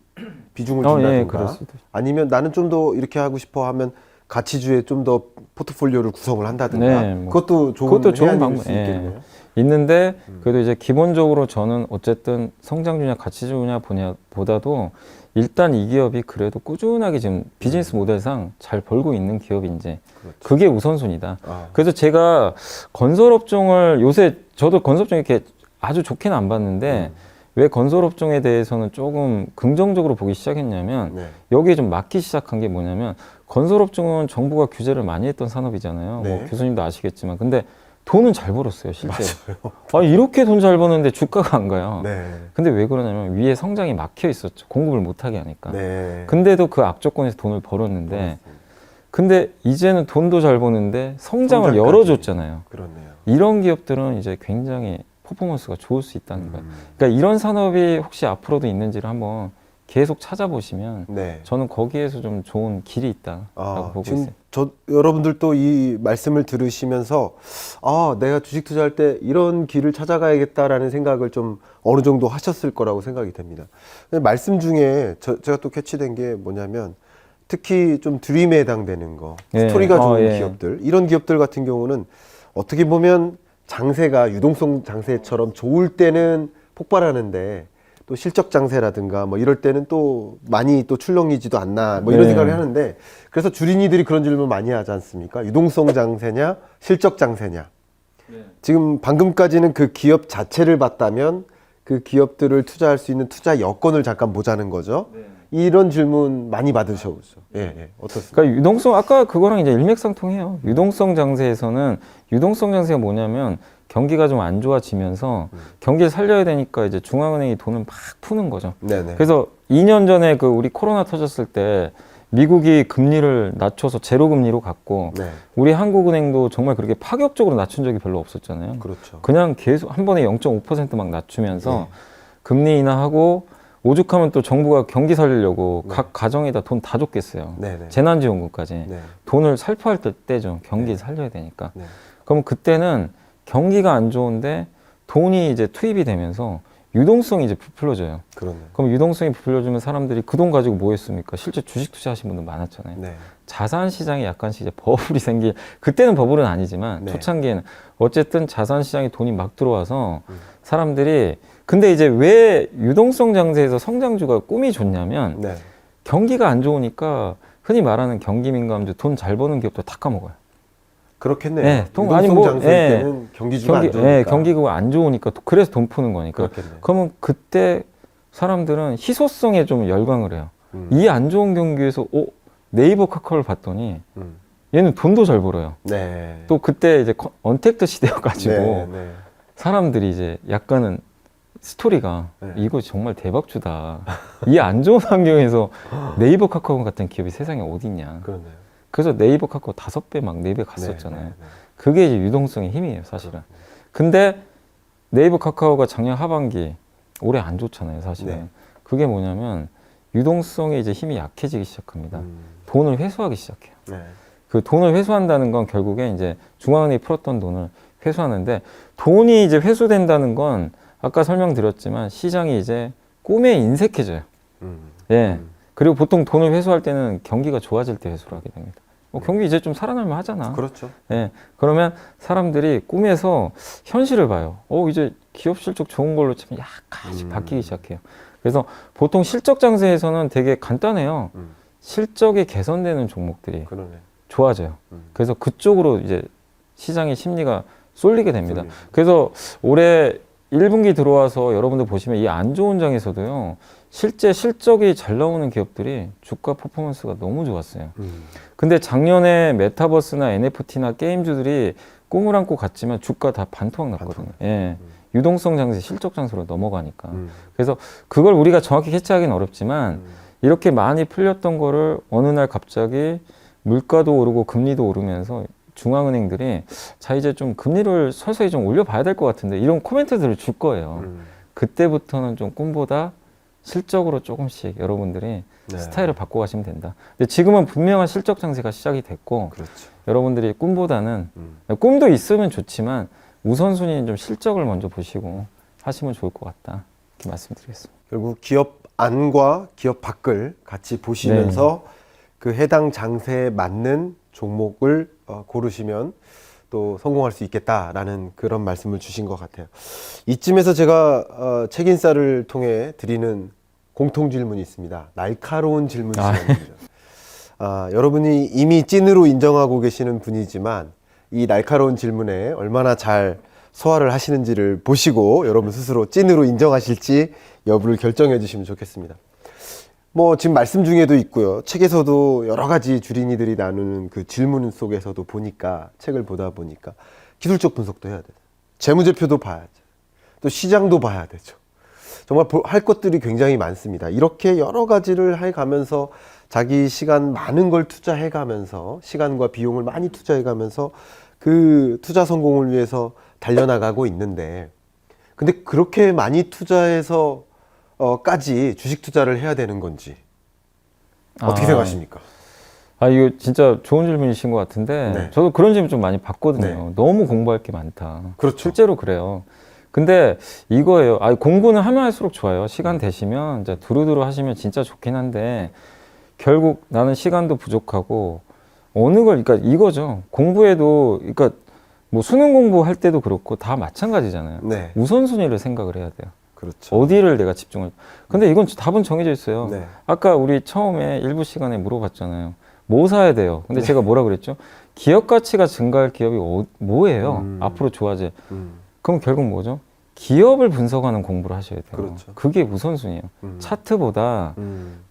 비중을 준다든가 예, 그럴 수도 있죠. 아니면 나는 좀 더 이렇게 하고 싶어 하면 가치주에 좀 더 포트폴리오를 구성을 한다든가 네, 뭐 그것도 좋은 그것도 좋은 해안일 방법. 수 예. 있겠네요. 있는데 그래도 이제 기본적으로 저는 어쨌든 성장주냐 가치주냐 보다도 일단 이 기업이 그래도 꾸준하게 지금 비즈니스 모델상 잘 벌고 있는 기업인지 그렇죠. 그게 우선순위다. 아. 그래서 제가 건설업종을 요새 저도 건설업종 이렇게 아주 좋게는 안 봤는데 왜 건설업종에 대해서는 조금 긍정적으로 보기 시작했냐면 네. 여기에 좀 맞기 시작한 게 뭐냐면 건설업종은 정부가 규제를 많이 했던 산업이잖아요. 네. 뭐 교수님도 아시겠지만 근데 돈은 잘 벌었어요 실제로. 아, 이렇게 돈 잘 버는데 주가가 안 가요. 네. 근데 왜 그러냐면 위에 성장이 막혀 있었죠. 공급을 못하게 하니까. 네. 근데도 그 악조건에서 돈을 벌었는데 근데 이제는 돈도 잘 버는데 성장을 성장까지. 열어줬잖아요. 그렇네요. 이런 기업들은 이제 굉장히 퍼포먼스가 좋을 수 있다는 거예요. 그러니까 이런 산업이 혹시 앞으로도 있는지를 한번 계속 찾아보시면 네. 저는 거기에서 좀 좋은 길이 있다라고 아, 보고 지금 있어요. 여러분들도 이 말씀을 들으시면서 아, 내가 주식 투자할 때 이런 길을 찾아가야겠다라는 생각을 좀 어느 정도 하셨을 거라고 생각이 됩니다. 근데 말씀 중에 제가 또 캐치된 게 뭐냐면 특히 좀 드림에 해당되는 거, 예. 스토리가 좋은 예. 기업들, 이런 기업들 같은 경우는 어떻게 보면 장세가 유동성 장세처럼 좋을 때는 폭발하는데 또 실적 장세라든가 뭐 이럴 때는 또 많이 또 출렁이지도 않나 뭐 이런 네. 생각을 하는데 그래서 주린이들이 그런 질문 많이 하지 않습니까? 유동성 장세냐 실적 장세냐. 지금 방금까지는 그 기업 자체를 봤다면 그 기업들을 투자할 수 있는 투자 여건을 잠깐 보자는 거죠. 이런 질문 많이 받으셔보죠. 예, 어떻습니까? 그러니까 유동성 아까 그거랑 이제 일맥상통해요. 유동성 장세에서는 유동성 장세가 뭐냐면 경기가 좀 안 좋아지면서 경기를 살려야 되니까 이제 중앙은행이 돈을 막 푸는 거죠. 네네. 그래서 2년 전에 그 우리 코로나 터졌을 때 미국이 금리를 낮춰서 제로 금리로 갔고 네, 우리 한국은행도 정말 그렇게 파격적으로 낮춘 적이 별로 없었잖아요. 그렇죠. 그냥 계속 한 번에 0.5% 막 낮추면서 네. 금리 인하하고 오죽하면 또 정부가 경기 살리려고 네. 각 가정에다 돈 다 줬겠어요. 네네. 재난지원금까지. 네, 돈을 살포할 때죠. 경기 네. 살려야 되니까. 네. 그럼 그때는 경기가 안 좋은데 돈이 이제 투입이 되면서 유동성이 이제 부풀려져요. 그렇네요. 그럼 유동성이 부풀려지면 사람들이 그 돈 가지고 뭐 했습니까? 실제 주식 투자하신 분들 많았잖아요. 네, 자산 시장에 약간씩 이제 버블이 생길, 그때는 버블은 아니지만 네. 초창기에는 어쨌든 자산 시장에 돈이 막 들어와서 사람들이 근데 이제 왜 유동성 장세에서 성장주가 꿈이 좋냐면 네. 경기가 안 좋으니까 흔히 말하는 경기 민감주 돈 잘 버는 기업도 다 까먹어요. 그렇겠네요. 네, 유동성 아니 뭐, 장세일 예. 때는 경기주가 안 좋으니까. 예, 경기가 안 좋으니까 그래서 돈 푸는 거니까. 그렇겠네. 그러면 그때 사람들은 희소성에 좀 열광을 해요. 이 안 좋은 경기에서 네이버 카카오를 봤더니 음. 얘는 돈도 잘 벌어요. 네. 또 그때 이제 언택트 시대여가지고 네, 네. 사람들이 이제 약간은 스토리가 네. 이거 정말 대박주다. 이 안 좋은 환경에서 네이버 카카오 같은 기업이 세상에 어디 있냐. 그렇네요. 그래서 네이버 카카오 5배 막 4배 갔었잖아요. 네, 네, 네. 그게 이제 유동성의 힘이에요, 사실은. 근데 네이버 카카오가 작년 하반기 올해 안 좋잖아요, 사실은. 네. 그게 뭐냐면 유동성의 이제 힘이 약해지기 시작합니다. 음. 돈을 회수하기 시작해요. 네. 그 돈을 회수한다는 건 결국에 이제 중앙은행이 풀었던 돈을 회수하는데 돈이 이제 회수된다는 건 아까 설명드렸지만 시장이 이제 꿈에 인색해져요. 음. 예. 그리고 보통 돈을 회수할 때는 경기가 좋아질 때 회수를 하게 됩니다. 경기 이제 좀 살아날만 하잖아. 그렇죠. 예. 그러면 사람들이 꿈에서 현실을 봐요. 이제 기업 실적 좋은 걸로 좀 약간씩 바뀌기 시작해요. 그래서 보통 실적 장세에서는 되게 간단해요. 실적이 개선되는 종목들이 그러네. 좋아져요. 그래서 그쪽으로 이제 시장의 심리가 쏠리게 됩니다. 쏠리죠. 그래서 올해 1분기 들어와서 여러분들 보시면 이 안 좋은 장에서도요. 실제 실적이 잘 나오는 기업들이 주가 퍼포먼스가 너무 좋았어요. 근데 작년에 메타버스나 NFT나 게임주들이 꿈을 안고 갔지만 주가 다 반토막 났거든요. 예. 유동성 장세, 실적 장세로 넘어가니까. 그래서 그걸 우리가 정확히 캐치하기는 어렵지만 이렇게 많이 풀렸던 거를 어느 날 갑자기 물가도 오르고 금리도 오르면서 중앙은행들이 자 이제 좀 금리를 서서히 좀 올려봐야 될 것 같은데 이런 코멘트들을 줄 거예요. 그때부터는 좀 꿈보다 실적으로 조금씩 여러분들이 네. 스타일을 바꿔가시면 된다. 근데 지금은 분명한 실적 장세가 시작이 됐고 그렇죠. 여러분들이 꿈보다는 꿈도 있으면 좋지만 우선순위는 좀 실적을 먼저 보시고 하시면 좋을 것 같다. 이렇게 말씀드리겠습니다. 결국 기업 안과 기업 밖을 같이 보시면서 그 해당 장세에 맞는 종목을 고르시면 또 성공할 수 있겠다라는 그런 말씀을 주신 것 같아요. 이쯤에서 제가 책인싸를 통해 드리는 공통 질문이 있습니다. 날카로운 질문 시간입니다. 여러분이 이미 찐으로 인정하고 계시는 분이지만 이 날카로운 질문에 얼마나 잘 소화를 하시는지를 보시고 여러분 스스로 찐으로 인정하실지 여부를 결정해 주시면 좋겠습니다. 뭐 지금 말씀 중에도 있고요. 책에서도 여러 가지 주린이들이 나누는 그 질문 속에서도 보니까 책을 보다 보니까 기술적 분석도 해야 돼요. 재무제표도 봐야죠. 또 시장도 봐야 되죠. 정말 할 것들이 굉장히 많습니다. 이렇게 여러 가지를 해가면서 자기 시간 많은 걸 투자해가면서 시간과 비용을 많이 투자해가면서 그 투자 성공을 위해서 달려나가고 있는데 근데 그렇게 많이 투자해서 까지 주식 투자를 해야 되는 건지 어떻게 생각하십니까? 이거 진짜 좋은 질문이신 것 같은데 네. 저도 그런 질문 좀 많이 받거든요. 네. 너무 공부할 게 많다. 그렇죠. 실제로 그래요. 근데 이거예요. 공부는 하면 할수록 좋아요. 시간 되시면 이제 두루두루 하시면 진짜 좋긴 한데 결국 나는 시간도 부족하고 어느 걸 그러니까 이거죠. 공부해도 그러니까 뭐 수능 공부할 때도 그렇고 다 마찬가지잖아요. 네. 우선순위를 생각을 해야 돼요. 그렇죠. 어디를 내가 집중을. 근데 이건 답은 정해져 있어요. 네. 아까 우리 처음에 일부 시간에 물어봤잖아요. 뭐 사야 돼요? 근데 제가 뭐라 그랬죠? 기업 가치가 증가할 기업이 뭐예요? 앞으로 좋아질. 그럼 결국 뭐죠? 기업을 분석하는 공부를 하셔야 돼요. 그렇죠. 그게 우선순위예요. 차트보다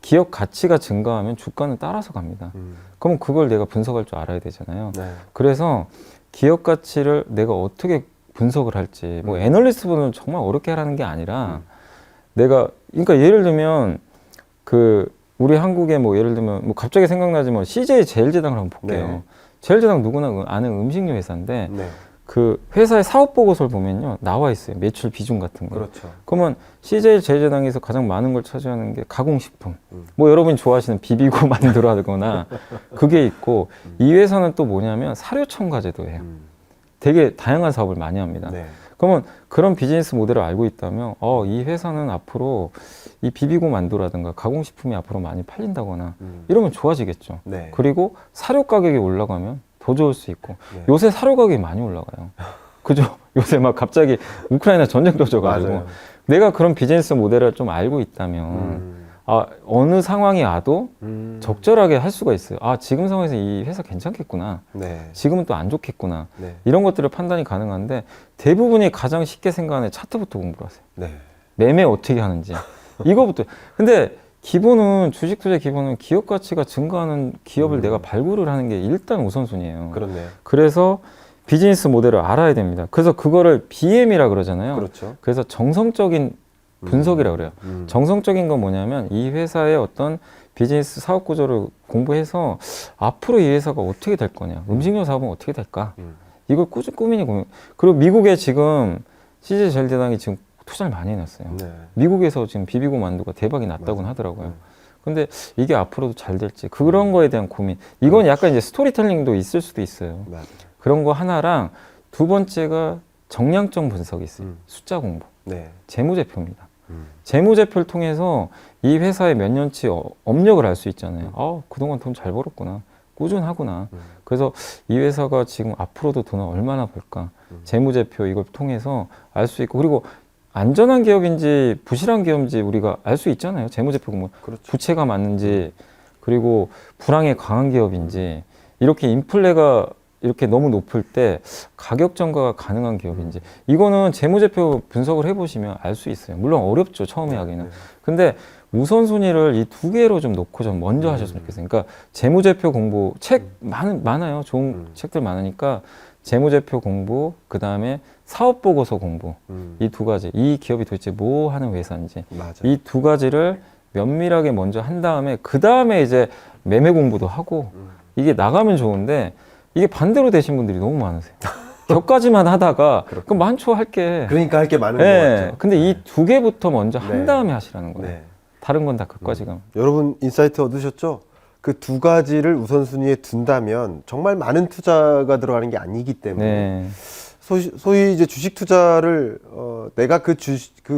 기업 가치가 증가하면 주가는 따라서 갑니다. 그럼 그걸 내가 분석할 줄 알아야 되잖아요. 네. 그래서 기업 가치를 내가 어떻게 분석을 할지, 뭐 애널리스트분은 정말 어렵게 하라는 게 아니라 내가, 그러니까 예를 들면 그 우리 한국에 뭐 예를 들면 뭐 갑자기 생각나지만 CJ 제일제당을 한번 볼게요. 네. 제일제당 누구나 아는 음식료 회사인데 네. 그 회사의 사업 보고서를 보면요 나와 있어요. 매출 비중 같은 거. 그렇죠. 그러면 CJ 제일제당에서 가장 많은 걸 차지하는 게 가공식품. 뭐 여러분이 좋아하시는 비비고 만들어 하거나 그게 있고 이 회사는 또 뭐냐면 사료 첨가제도 해요. 되게 다양한 사업을 많이 합니다. 네. 그러면 그런 비즈니스 모델을 알고 있다면 이 회사는 앞으로 이 비비고 만두라든가 가공식품이 앞으로 많이 팔린다거나 이러면 좋아지겠죠. 네. 그리고 사료 가격이 올라가면 더 좋을 수 있고 네. 요새 사료 가격이 많이 올라가요. 그죠? 요새 막 갑자기 우크라이나 전쟁 터져가지고 맞아요. 내가 그런 비즈니스 모델을 좀 알고 있다면 어느 상황이 와도 적절하게 할 수가 있어요. 지금 상황에서 이 회사 괜찮겠구나. 네. 지금은 또 안 좋겠구나. 네. 이런 것들을 판단이 가능한데 대부분이 가장 쉽게 생각하는 차트부터 공부를 하세요. 네. 매매 어떻게 하는지. 이거부터. 근데 기본은 주식 투자 기본은 기업 가치가 증가하는 기업을 내가 발굴을 하는 게 일단 우선순위예요. 그렇네요. 그래서 비즈니스 모델을 알아야 됩니다. 그래서 그거를 BM이라 그러잖아요. 그렇죠. 그래서 정성적인 분석이라 그래요. 정성적인 건 뭐냐면 이 회사의 어떤 비즈니스 사업 구조를 공부해서 앞으로 이 회사가 어떻게 될 거냐, 음식료 사업은 어떻게 될까, 이걸 꾸준히 고민. 그리고 미국에 지금 CJ 제일제당이 지금 투자를 많이 해놨어요. 네. 미국에서 지금 비비고 만두가 대박이 났다고는 하더라고요. 근데 이게 앞으로도 잘 될지 그런 거에 대한 고민. 이건 약간 이제 스토리텔링도 있을 수도 있어요. 맞아요. 그런 거 하나랑 두 번째가 정량적 분석이 있어요. 숫자 공부. 네. 재무제표입니다. 재무제표를 통해서 이 회사의 몇 년치 업력을 알 수 있잖아요. 그동안 돈 잘 벌었구나. 꾸준하구나. 그래서 이 회사가 지금 앞으로도 돈을 얼마나 벌까. 재무제표 이걸 통해서 알 수 있고, 그리고 안전한 기업인지 부실한 기업인지 우리가 알 수 있잖아요. 재무제표 보면 그렇죠. 부채가 많은지, 그리고 불황에 강한 기업인지, 이렇게 인플레가 이렇게 너무 높을 때 가격 전가가 가능한 기업인지, 이거는 재무제표 분석을 해보시면 알 수 있어요. 물론 어렵죠, 처음에 하기는. 근데 우선순위를 이 두 개로 좀 놓고 좀 먼저 하셨으면 좋겠어요. 그러니까 재무제표 공부, 책 많아요. 좋은 책들 많으니까 재무제표 공부, 그 다음에 사업보고서 공부, 이 두 가지, 이 기업이 도대체 뭐 하는 회사인지, 맞아요. 이 두 가지를 면밀하게 먼저 한 다음에 그 다음에 이제 매매 공부도 하고, 이게 나가면 좋은데 이게 반대로 되신 분들이 너무 많으세요. 격까지만 하다가 그럼 많죠, 할게. 그러니까 할 게 많은 네. 것 같죠. 근데 이 두 개부터 먼저 한 네. 다음에 하시라는 거예요. 네. 다른 건 다 격까지 가면. 여러분 인사이트 얻으셨죠? 그 두 가지를 우선순위에 둔다면 정말 많은 투자가 들어가는 게 아니기 때문에 네. 소위 이제 주식 투자를 내가 그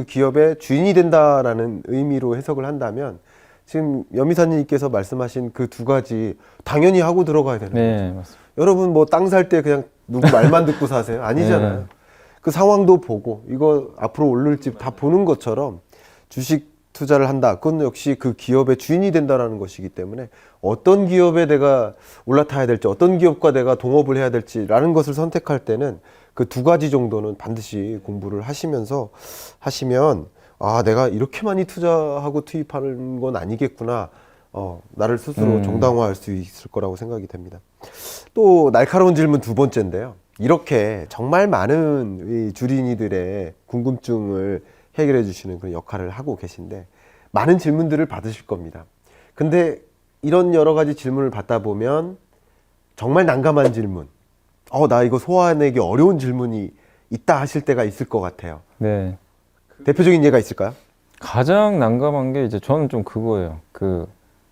기업의 주인이 된다라는 의미로 해석을 한다면 지금 여미사님께서 말씀하신 그 두 가지 당연히 하고 들어가야 되는 거죠. 네, 맞습니다. 여러분 뭐 땅 살 때 그냥 누구 말만 듣고 사세요? 아니잖아요. 네. 그 상황도 보고 이거 앞으로 오를지 다 보는 것처럼 주식 투자를 한다. 그건 역시 그 기업의 주인이 된다라는 것이기 때문에 어떤 기업에 내가 올라타야 될지, 어떤 기업과 내가 동업을 해야 될지라는 것을 선택할 때는 그 두 가지 정도는 반드시 공부를 하시면서 하시면 내가 이렇게 많이 투자하고 투입하는 건 아니겠구나. 나를 스스로 정당화할 수 있을 거라고 생각이 됩니다. 또 날카로운 질문 두 번째인데요. 이렇게 정말 많은 이 주린이들의 궁금증을 해결해 주시는 그런 역할을 하고 계신데 많은 질문들을 받으실 겁니다. 근데 이런 여러 가지 질문을 받다 보면 정말 난감한 질문, 나 이거 소화하기 어려운 질문이 있다 하실 때가 있을 것 같아요. 네. 대표적인 예가 있을까요? 가장 난감한 게 이제 저는 좀 그거예요.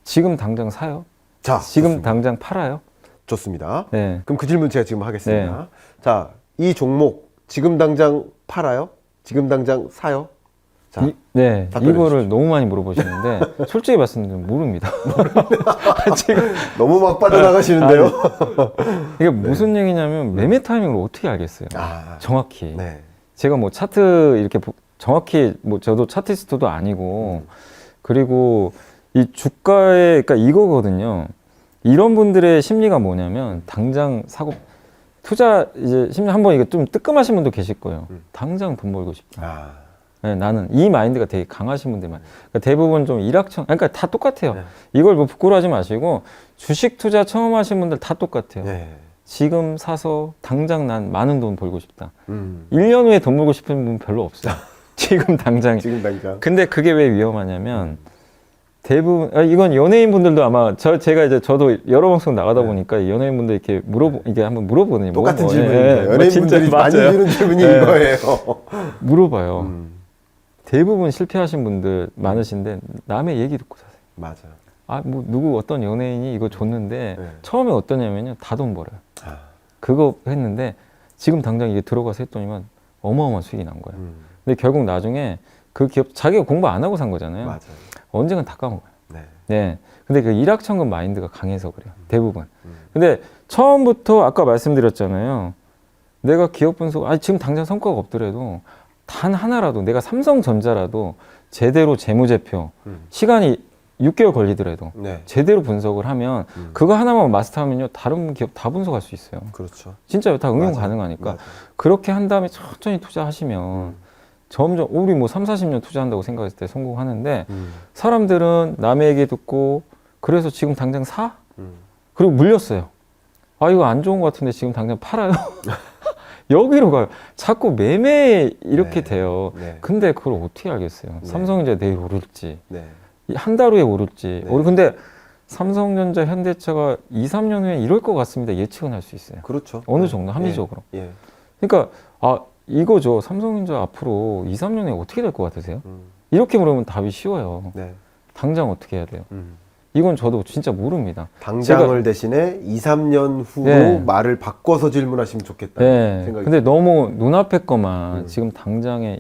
지금 당장 사요? 자, 지금 좋습니다. 당장 팔아요? 좋습니다. 네. 그럼 그 질문 제가 지금 하겠습니다. 자, 이 종목 지금 당장 팔아요? 지금 당장 사요? 자, 네. 답변해 이거를 주십시오. 너무 많이 물어보시는데 솔직히 말씀드리면 모릅니다. 지금 너무 막 빠져나가시는데요. 이게 무슨 얘기냐면 매매 타이밍을 어떻게 알겠어요? 아, 정확히. 네. 제가 뭐 차트 이렇게 정확히 뭐 저도 차티스트도 아니고 그리고 이 주가에 그러니까 이거거든요. 이런 분들의 심리가 뭐냐면 당장 사고 투자 이제 심리 한번 이게 좀 뜨끔하신 분도 계실 거예요. 당장 돈 벌고 싶다. 아, 네, 나는 이 마인드가 되게 강하신 분들만 그러니까 대부분 좀 일확천 그러니까 다 똑같아요. 네. 이걸 뭐 부끄러워하지 마시고 주식 투자 처음 하신 분들 다 똑같아요. 네. 지금 사서 당장 난 많은 돈 벌고 싶다. 음. 1년 후에 돈 벌고 싶은 분 별로 없어요. 지금 당장. 지금 당장. 근데 그게 왜 위험하냐면 대부분 이건 연예인 분들도 아마 제가 이제 저도 여러 방송 나가다 보니까 연예인 분들 이렇게 이게 한번 물어보는 똑같은 뭐, 질문인데 뭐 연예인분들이 진짜 많이 맞아요. 주는 질문이 네. 이거예요. 물어봐요. 음, 대부분 실패하신 분들 많으신데 남의 얘기 듣고 사세요. 맞아. 아, 뭐 누구 어떤 연예인이 이거 줬는데 네. 처음에 어떠냐면요. 다 돈 벌어요. 아, 그거 했는데 지금 당장 이게 들어가서 했더니만 어마어마한 수익이 난 거예요. 근데 결국 나중에 그 기업 자기가 공부 안 하고 산 거잖아요. 맞아요. 언젠간 다 까먹어요. 네. 네. 근데 그 일확천금 마인드가 강해서 그래요. 대부분. 근데 처음부터 아까 말씀드렸잖아요. 내가 기업 분석, 지금 당장 성과가 없더라도 단 하나라도 내가 삼성전자라도 제대로 재무제표, 시간이 6개월 걸리더라도 네. 제대로 분석을 하면 그거 하나만 마스터하면요. 다른 기업 다 분석할 수 있어요. 그렇죠. 진짜요. 다 응용 맞아요. 가능하니까. 맞아요. 그렇게 한 다음에 천천히 투자하시면 점점 우리 뭐 3, 40년 투자한다고 생각했을 때 성공하는데 사람들은 남의 얘기 듣고 그래서 지금 당장 사? 그리고 물렸어요. 아 이거 안 좋은 것 같은데 지금 당장 팔아요. 여기로 가요. 자꾸 매매 이렇게 네. 돼요. 돼요. 네. 근데 그걸 어떻게 알겠어요? 네. 삼성전자 내일 오를지 네. 한 달 후에 오를지. 네. 근데 삼성전자, 현대차가 2, 3년 후에 이럴 것 같습니다. 예측은 할 수 있어요. 그렇죠. 어느 네. 정도 합리적으로. 예. 예. 그러니까 이거죠. 삼성전자 앞으로 2, 3년에 어떻게 될 것 같으세요? 이렇게 물으면 답이 쉬워요. 네. 당장 어떻게 해야 돼요? 이건 저도 진짜 모릅니다. 당장을 대신에 2, 3년 후로 네. 말을 바꿔서 질문하시면 좋겠다. 네. 생각이 근데 너무 눈앞의 것만 지금 당장에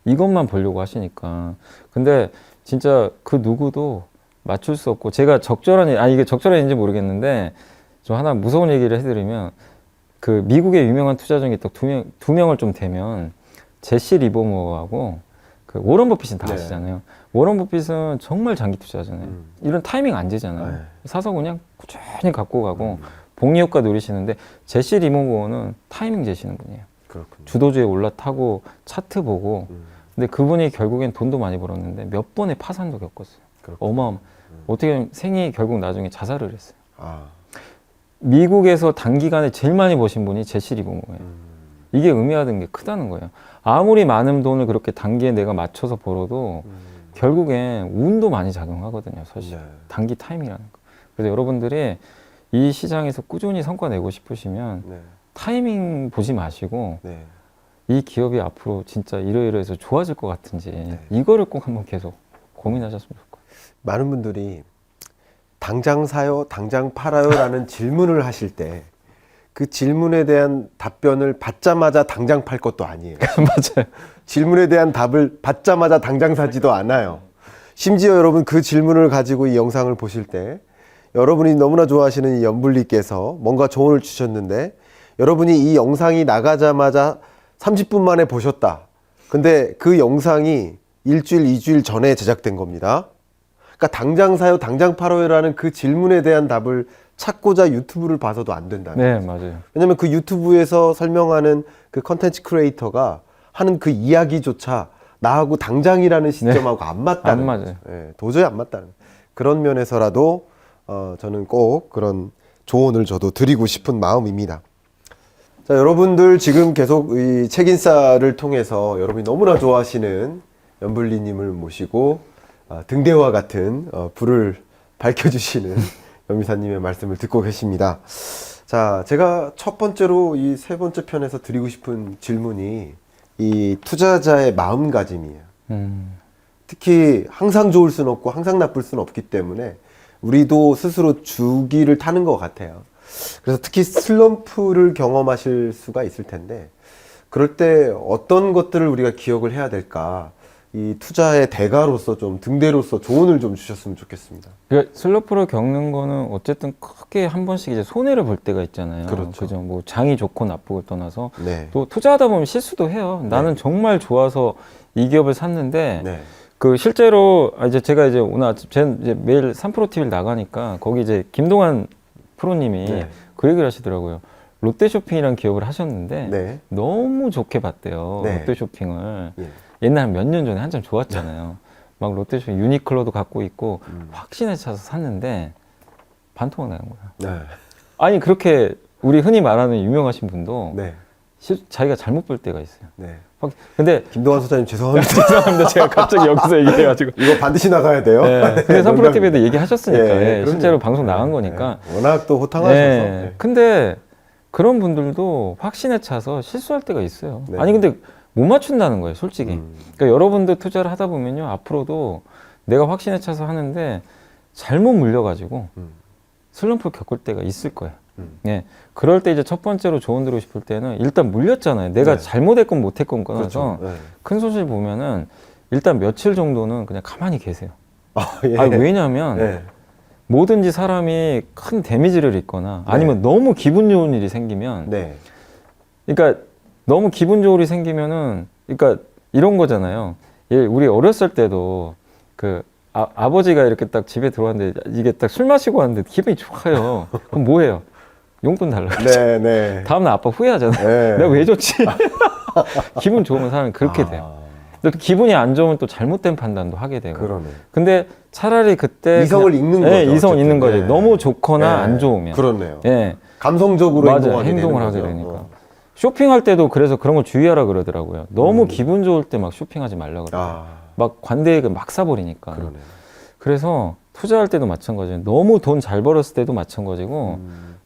이것만 보려고 하시니까. 근데 진짜 그 누구도 맞출 수 없고 제가 이게 적절한지 모르겠는데 좀 하나 무서운 얘기를 해드리면 그 미국의 유명한 투자 중에 딱 두 명을 좀 대면 제시 리버모어하고 그 워런 버핏은 다 네. 아시잖아요. 워런 버핏은 정말 장기 투자하잖아요. 이런 타이밍 안 되잖아요. 네. 사서 그냥 꾸준히 갖고 가고 복리 효과 누리시는데 제시 리버모어는 타이밍 재시는 분이에요. 그렇군요. 주도주에 올라타고 차트 보고 근데 그분이 결국엔 돈도 많이 벌었는데 몇 번의 파산도 겪었어요. 그렇군요. 어떻게 보면 생이 결국 나중에 자살을 했어요. 아, 미국에서 단기간에 제일 많이 버신 분이 제시 리버모어예요. 이게 의미하는 게 크다는 거예요. 아무리 많은 돈을 그렇게 단기에 내가 맞춰서 벌어도 결국엔 운도 많이 작용하거든요. 사실 네. 단기 타이밍이라는 거. 그래서 여러분들이 이 시장에서 꾸준히 성과 내고 싶으시면 네. 타이밍 보지 마시고 네. 이 기업이 앞으로 진짜 이러이러해서 좋아질 것 같은지 네. 이거를 꼭 한번 계속 고민하셨으면 좋을 것 같아요. 많은 분들이 당장 사요, 당장 팔아요 라는 질문을 하실 때 그 질문에 대한 답변을 받자마자 당장 팔 것도 아니에요. 맞아요. 질문에 대한 답을 받자마자 당장 사지도 않아요. 심지어 여러분 그 질문을 가지고 이 영상을 보실 때 여러분이 너무나 좋아하시는 이 연불리께서 뭔가 조언을 주셨는데 여러분이 이 영상이 나가자마자 30분 만에 보셨다. 근데 그 영상이 일주일, 2주일 전에 제작된 겁니다. 그러니까 당장 사요, 당장 팔아요라는 그 질문에 대한 답을 찾고자 유튜브를 봐서도 안 된다는 네, 거죠. 맞아요. 왜냐면 그 유튜브에서 설명하는 그 컨텐츠 크리에이터가 하는 그 이야기조차 나하고 당장이라는 시점하고 안 맞다는 안 맞아요. 거죠. 예, 도저히 안 맞다는 그런 면에서라도 저는 꼭 그런 조언을 저도 드리고 싶은 마음입니다. 자, 여러분들 지금 계속 이 책인싸를 통해서 여러분이 너무나 좋아하시는 연불리님을 모시고 등대와 같은 불을 밝혀주시는 연미사님의 말씀을 듣고 계십니다. 자, 제가 첫 번째로 이 세 번째 편에서 드리고 싶은 질문이 이 투자자의 마음가짐이에요. 특히 항상 좋을 수는 없고 항상 나쁠 수는 없기 때문에 우리도 스스로 주기를 타는 것 같아요. 그래서 특히 슬럼프를 경험하실 수가 있을 텐데 그럴 때 어떤 것들을 우리가 기억을 해야 될까? 이 투자의 대가로서 좀 등대로서 조언을 좀 주셨으면 좋겠습니다. 그러니까 슬럼프를 겪는 거는 어쨌든 크게 한 번씩 이제 손해를 볼 때가 있잖아요. 그렇죠. 그죠? 뭐 장이 좋고 나쁘고 떠나서 네. 또 투자하다 보면 실수도 해요. 나는 정말 좋아서 이 기업을 샀는데 네. 그 실제로 이제 제가 이제 오늘 아침 제 이제 매일 3프로 TV를 나가니까 거기 이제 김동완 프로님이 네. 그 얘기를 하시더라고요. 롯데쇼핑이라는 기업을 하셨는데 네. 너무 좋게 봤대요. 네. 롯데쇼핑을. 예. 옛날 몇 년 전에 한참 좋았잖아요. 막 롯데쇼핑 유니클로도 갖고 있고 확신에 차서 샀는데 반토막 나는 거야. 네. 아니 그렇게 우리 흔히 말하는 유명하신 분도 네. 자기가 잘못 볼 때가 있어요. 네. 근데 김동완 소장님 죄송합니다. 죄송합니다. 제가 갑자기 여기서 얘기해가지고. 이거 반드시 나가야 돼요. 네. 근데 삼프로 TV에도 얘기하셨으니까 예, 예, 실제로 그럼요. 방송 나간 거니까. 네. 워낙 또 호탕하셔서. 네. 네. 근데 그런 분들도 확신에 차서 실수할 때가 있어요. 네. 아니 근데 못 맞춘다는 거예요, 솔직히. 그러니까 여러분들 투자를 하다 보면요, 앞으로도 내가 확신에 차서 하는데 잘못 물려가지고 슬럼프를 겪을 때가 있을 거예요. 예. 그럴 때 이제 첫 번째로 조언 드리고 싶을 때는 일단 물렸잖아요. 내가 네. 잘못했건 못했건 떠나서 그렇죠. 네. 큰 손실 보면은 일단 며칠 정도는 그냥 가만히 계세요. 아, 예. 아니, 왜냐면 네. 뭐든지 사람이 큰 데미지를 입거나 네. 아니면 너무 기분 좋은 일이 생기면 네. 그러니까 너무 기분 좋은 일이 생기면은 그러니까 이런 거잖아요. 예, 우리 어렸을 때도 그 아버지가 이렇게 딱 집에 들어왔는데 이게 딱 술 마시고 왔는데 기분이 좋아요. 그럼 뭐 해요? 용돈 달라고. 네, 네. 다음날 아빠 후회하잖아요. 네. 내가 왜 줬지? 기분 좋으면 사람이 그렇게 돼요. 근데 또 기분이 안 좋으면 또 잘못된 판단도 하게 되고. 그러네. 근데 차라리 그때 이성을 그냥- 읽는 네, 거죠. 이성을 읽는 거죠. 네. 너무 좋거나 네. 안 좋으면. 그렇네요. 예. 감성적으로 맞아요. 행동하게 행동을 되는 하게 거죠. 되니까. 쇼핑할 때도 그래서 그런 걸 주의하라 그러더라고요. 너무 기분 좋을 때 막 쇼핑하지 말라 그래요. 아, 막 관대액을 막 사버리니까. 그러네요. 그래서 투자할 때도 마찬가지예요. 너무 돈 잘 벌었을 때도 마찬가지고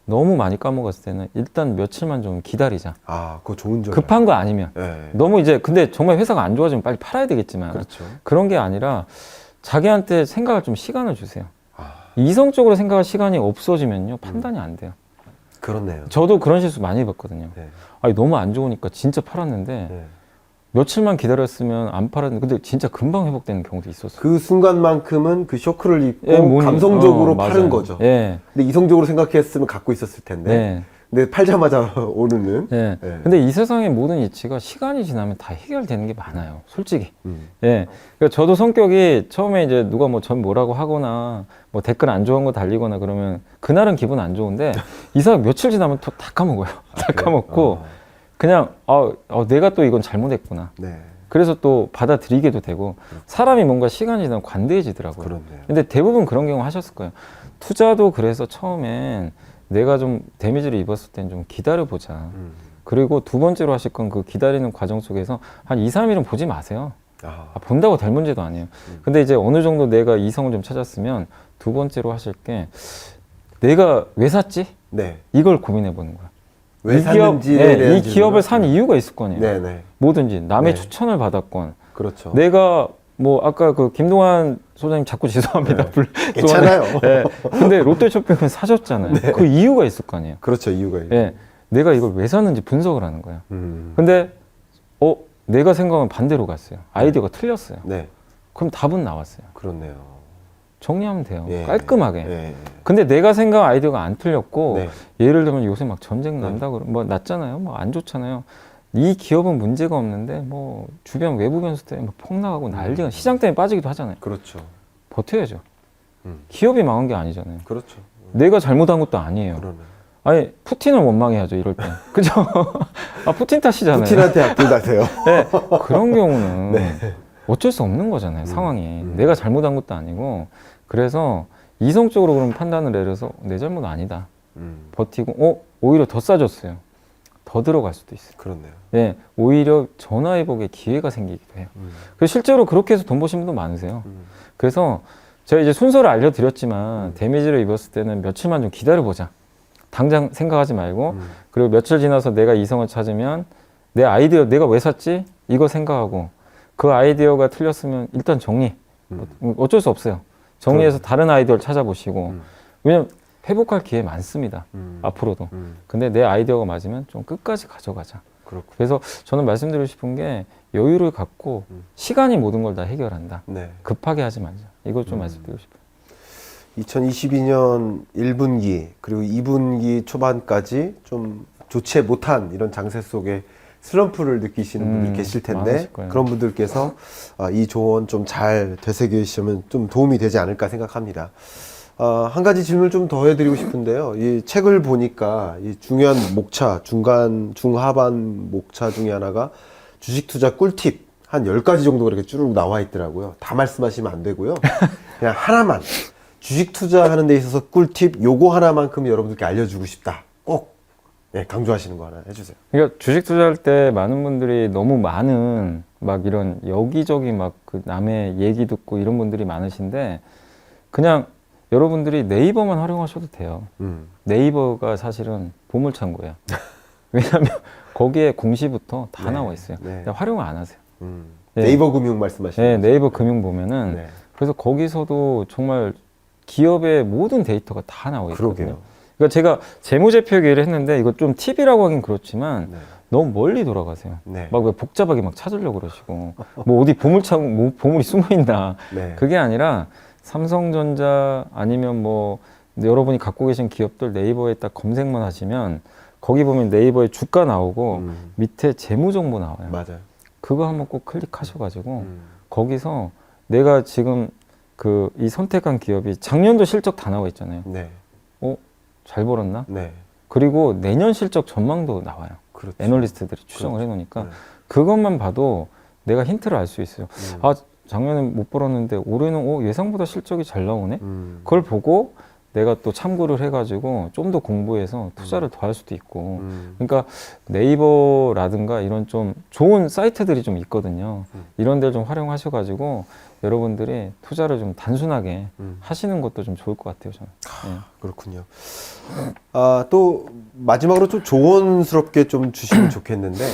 너무 많이 까먹었을 때는 일단 며칠만 좀 기다리자. 아, 그거 좋은 점. 급한 거 아니면. 네. 너무 이제 근데 정말 회사가 안 좋아지면 빨리 팔아야 되겠지만 그렇죠. 그런 게 아니라 자기한테 생각할 좀 시간을 주세요. 아, 이성적으로 생각할 시간이 없어지면요 판단이 안 돼요. 그렇네요. 저도 그런 실수 많이 해봤거든요. 네. 아니 너무 안 좋으니까 진짜 팔았는데 네. 며칠만 기다렸으면 안 팔았는데 근데 진짜 금방 회복되는 경우도 있었어요. 그 순간만큼은 그 쇼크를 입고 예, 감성적으로 맞아요. 파는 거죠. 예. 근데 이성적으로 생각했으면 갖고 있었을 텐데. 네. 근데 팔자마자 오르는. 예. 네. 근데 이 세상의 모든 이치가 시간이 지나면 다 해결되는 게 많아요. 솔직히. 음. 예. 그러니까 저도 성격이 처음에 이제 누가 뭐 전 뭐라고 하거나 뭐 댓글 안 좋은 거 달리거나 그러면 그날은 기분 안 좋은데 이 사람 며칠 지나면 또 다 까먹어요. 다 그래요? 까먹고 아, 그냥 내가 또 이건 잘못했구나. 네. 그래서 또 받아들이게도 되고 사람이 뭔가 시간이 지나면 관대해지더라고요. 그렇네요. 근데 대부분 그런 경우 하셨을 거예요. 투자도 그래서 처음엔 내가 좀 데미지를 입었을 땐 좀 기다려보자. 그리고 두 번째로 하실 건 그 기다리는 과정 속에서 한 2, 3일은 보지 마세요. 아, 본다고 될 문제도 아니에요. 근데 이제 어느 정도 내가 이성을 좀 찾았으면 두 번째로 하실 게 내가 왜 샀지? 네. 이걸 고민해 보는 거야. 왜 이 기업, 샀는지에 네, 대한 이 기업을 산 질문을- 이유가 있을 거 아니에요. 네, 네. 뭐든지 남의 네. 추천을 받았건 그렇죠. 내가 뭐 아까 그 김동완 소장님 자꾸 죄송합니다. 괜찮아요. 네. 근데 롯데쇼핑은 사셨잖아요. 그 이유가 있을 거 아니에요. 그렇죠. 이유가 있 예. 내가 이걸 왜 샀는지 분석을 하는 거예요. 근데 내가 생각은 반대로 갔어요. 아이디어가 틀렸어요. 네. 그럼 답은 나왔어요. 그렇네요. 정리하면 돼요. 예. 깔끔하게. 예. 근데 내가 생각한 아이디어가 안 틀렸고 네. 예를 들면 요새 막 전쟁 난다 그러면 뭐 났잖아요. 뭐 안 좋잖아요. 이 기업은 문제가 없는데 뭐 주변 외부 변수 때문에 뭐 폭락하고 난리가 시장 때문에 빠지기도 하잖아요. 그렇죠. 버텨야죠. 기업이 망한 게 아니잖아요. 그렇죠. 내가 잘못한 것도 아니에요. 그러네. 아니 푸틴을 원망해야죠 이럴 때. 그죠? 푸틴 탓이잖아요. 푸틴한테 악플 다세요. 네, 그런 경우는 네. 어쩔 수 없는 거잖아요, 상황이. 내가 잘못한 것도 아니고. 그래서 이성적으로 그럼 판단을 내려서 내 잘못 아니다. 버티고, 오히려 더 싸졌어요. 더 들어갈 수도 있어요. 그렇네요. 네, 오히려 전화위복의 기회가 생기기도 해요. 그래서 실제로 그렇게 해서 돈 버신 분도 많으세요. 그래서 제가 이제 순서를 알려드렸지만 데미지를 입었을 때는 며칠만 좀 기다려보자. 당장 생각하지 말고 그리고 며칠 지나서 내가 이성을 찾으면 내 아이디어 내가 왜 샀지? 이거 생각하고 그 아이디어가 틀렸으면 일단 정리. 어쩔 수 없어요. 정리해서 다른 아이디어를 찾아보시고 왜냐면 회복할 기회 많습니다. 앞으로도. 근데 내 아이디어가 맞으면 좀 끝까지 가져가자. 그렇고. 그래서 저는 말씀드리고 싶은 게 여유를 갖고 시간이 모든 걸 다 해결한다. 네. 급하게 하지 말자. 이걸 좀 음. 말씀드리고 싶어요. 2022년 1분기 그리고 2분기 초반까지 좀 좋지 못한 이런 장세 속에 슬럼프를 느끼시는 분들 계실 텐데 많으실 거예요. 그런 분들께서 이 조언 좀 잘 되새기시면 좀 도움이 되지 않을까 생각합니다. 한 가지 질문을 좀 더 해드리고 싶은데요. 이 책을 보니까 이 중요한 목차, 중하반 목차 중에 하나가 주식 투자 꿀팁 한 10가지 정도가 이렇게 쭉 나와 있더라고요. 다 말씀하시면 안 되고요. 그냥 하나만. 주식 투자하는 데 있어서 꿀팁 요거 하나만큼 여러분들께 알려주고 싶다. 꼭 강조하시는 거 하나 해주세요. 그러니까 주식 투자할 때 많은 분들이 너무 많은 막 이런 여기저기 막 그 남의 얘기 듣고 이런 분들이 많으신데 그냥 여러분들이 네이버만 활용하셔도 돼요. 네이버가 사실은 보물창고예요. 왜냐하면 거기에 공시부터 다 네, 나와 있어요. 네. 그냥 활용을 안 하세요. 네. 네이버 금융 말씀하시는 네, 거죠? 네이버 금융 보면은 네. 그래서 거기서도 정말 기업의 모든 데이터가 다 나와 있거든요. 그러게요. 그러니까 제가 재무제표 얘기를 했는데 이거 좀 팁이라고 하긴 그렇지만 네. 너무 멀리 돌아가세요. 네. 막 왜 복잡하게 막 찾으려고 그러시고 뭐 어디 보물창 뭐 보물이 숨어 있나 네. 그게 아니라 삼성전자 아니면 뭐 여러분이 갖고 계신 기업들 네이버에 딱 검색만 하시면 거기 보면 네이버에 주가 나오고 밑에 재무 정보 나와요. 맞아요. 그거 한번 꼭 클릭하셔가지고 거기서 내가 지금 그 이 선택한 기업이 작년도 실적 다 나와 있잖아요. 네. 잘 벌었나? 네. 그리고 내년 실적 전망도 나와요. 그렇죠. 애널리스트들이 추정을 해놓으니까 네. 그것만 봐도 내가 힌트를 알 수 있어요. 아 작년에 못 벌었는데 올해는 예상보다 실적이 잘 나오네. 그걸 보고 내가 또 참고를 해가지고 좀 더 공부해서 투자를 더 할 수도 있고. 그러니까 네이버라든가 이런 좀 좋은 사이트들이 좀 있거든요. 이런 데를 좀 활용하셔가지고 여러분들이 투자를 좀 단순하게 하시는 것도 좀 좋을 것 같아요, 저는. 네. 그렇군요. 또 마지막으로 좀 조언스럽게 좀 주시면 좋겠는데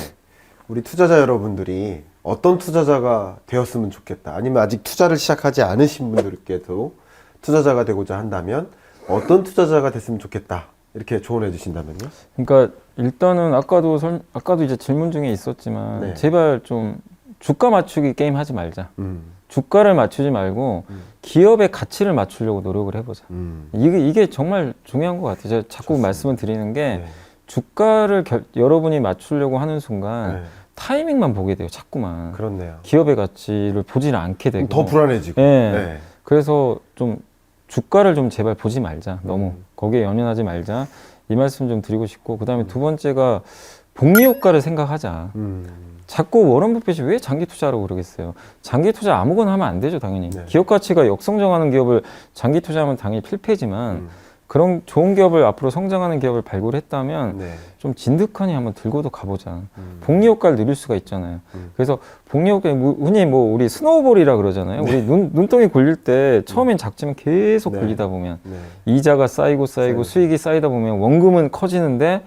우리 투자자 여러분들이 어떤 투자자가 되었으면 좋겠다. 아니면 아직 투자를 시작하지 않으신 분들께도 투자자가 되고자 한다면 어떤 투자자가 됐으면 좋겠다. 이렇게 조언해 주신다면요? 그러니까 일단은 아까도 이제 질문 중에 있었지만 네. 제발 좀 주가 맞추기 게임 하지 말자. 음. 주가를 맞추지 말고 기업의 가치를 맞추려고 노력을 해보자. 이게 정말 중요한 것 같아요. 제가 자꾸 좋습니다. 말씀을 드리는 게 네. 주가를 여러분이 맞추려고 하는 순간 네. 타이밍만 보게 돼요. 자꾸만. 그렇네요. 기업의 가치를 보지는 않게 되고. 더 불안해지고. 네. 네. 그래서 좀 주가를 좀 제발 보지 말자. 너무 거기에 연연하지 말자. 이 말씀 좀 드리고 싶고 그다음에 두 번째가 복리 효과를 생각하자. 자꾸 워런 버핏이 왜 장기 투자라고 그러겠어요. 장기 투자 아무거나 하면 안 되죠, 당연히. 네. 기업 가치가 역성장하는 기업을 장기 투자하면 당연히 필패지만 그런 좋은 기업을 앞으로 성장하는 기업을 발굴했다면 네. 좀 진득하니 한번 들고도 가보자. 복리 효과를 누릴 수가 있잖아요. 그래서 복리 효과 흔히 뭐 우리 스노우볼이라 그러잖아요. 우리 눈덩이 굴릴 때 처음엔 작지만 계속 네. 굴리다 보면 네. 이자가 쌓이고 쌓이고. 수익이 쌓이다 보면 원금은 커지는데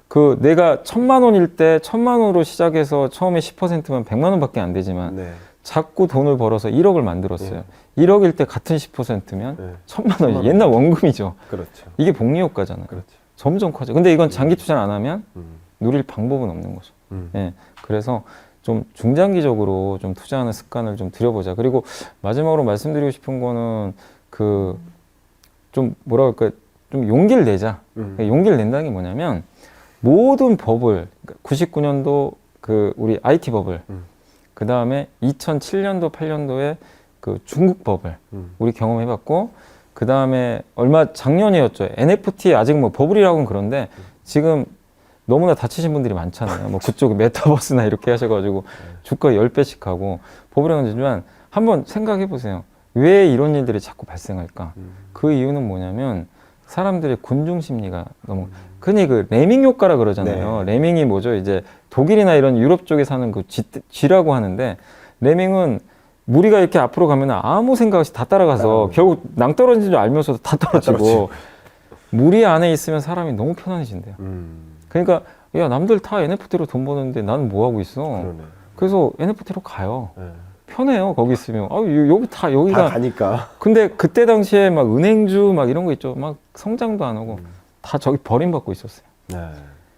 그 내가 1,000만 원일 때 1,000만 원으로 시작해서 처음에 10%면 100만 원밖에 안 되지만 네. 자꾸 돈을 벌어서 1억을 만들었어요. 1억일 때 같은 10%면 네. 1,000만 원이 옛날 원금이죠. 그렇죠. 이게 복리 효과잖아요. 그렇죠. 점점 커져. 근데 이건 장기 투자를 안 하면 누릴 방법은 없는 거죠. 음. 예. 그래서 좀 중장기적으로 좀 투자하는 습관을 좀 들여보자. 그리고 마지막으로 말씀드리고 싶은 거는 그 좀 뭐라 그럴까 좀 용기를 내자. 용기를 낸다는 게 뭐냐면 모든 법을 99년도 그 우리 IT 법을 그 다음에 2007년도 8년도에 그 중국 법을 우리 경험해봤고 그 다음에 얼마 작년이었죠. NFT 아직 뭐 버블이라고는 그런데 지금 너무나 다치신 분들이 많잖아요. 뭐 그쪽 메타버스나 이렇게 하셔가지고 주가 10배씩 하고 버블이라는 거지만 한번 생각해 보세요. 왜 이런 일들이 자꾸 발생할까? 그 이유는 뭐냐면 사람들의 군중 심리가 너무 흔히 그 레밍 효과라 그러잖아요. 네. 레밍이 뭐죠? 이제 독일이나 이런 유럽 쪽에 사는 그 쥐라고 하는데 레밍은 무리가 이렇게 앞으로 가면 아무 생각 없이 다 따라가서 결국 낭떠러지인 줄 알면서도 다 떨어지고 무리 안에 있으면 사람이 너무 편안해진대요. 그러니까 야 남들 다 NFT로 돈 버는데 나는 뭐 하고 있어? 그러네. 그래서 NFT로 가요. 네. 편해요. 거기 있으면. 여기 다 여기가 다 가니까. 근데 그때 당시에 막 은행주 막 이런 거 있죠. 막 성장도 안 하고 다 저기 버림받고 있었어요. 네.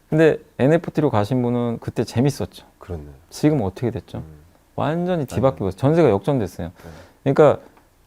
근데 NFT로 가신 분은 그때 재밌었죠. 그렇네요. 지금 어떻게 됐죠? 음. 완전히 뒤바뀌고 전세가 역전됐어요. 그러니까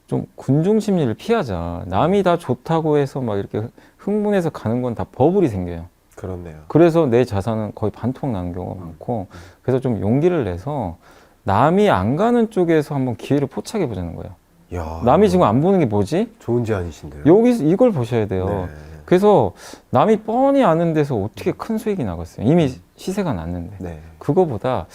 좀 군중 심리를 피하자. 남이 다 좋다고 해서 막 이렇게 흥분해서 가는 건 다 버블이 생겨요. 그렇네요. 그래서 내 자산은 거의 반토막 나는 경우가 많고, 그래서 좀 용기를 내서 남이 안 가는 쪽에서 한번 기회를 포착해 보자는 거예요. 야, 남이 지금 안 보는 게 뭐지? 좋은 제안이신데요. 여기서 이걸 보셔야 돼요. 네. 그래서 남이 뻔히 아는 데서 어떻게 큰 수익이 나갔어요. 이미 시세가 났는데. 네. 그거보다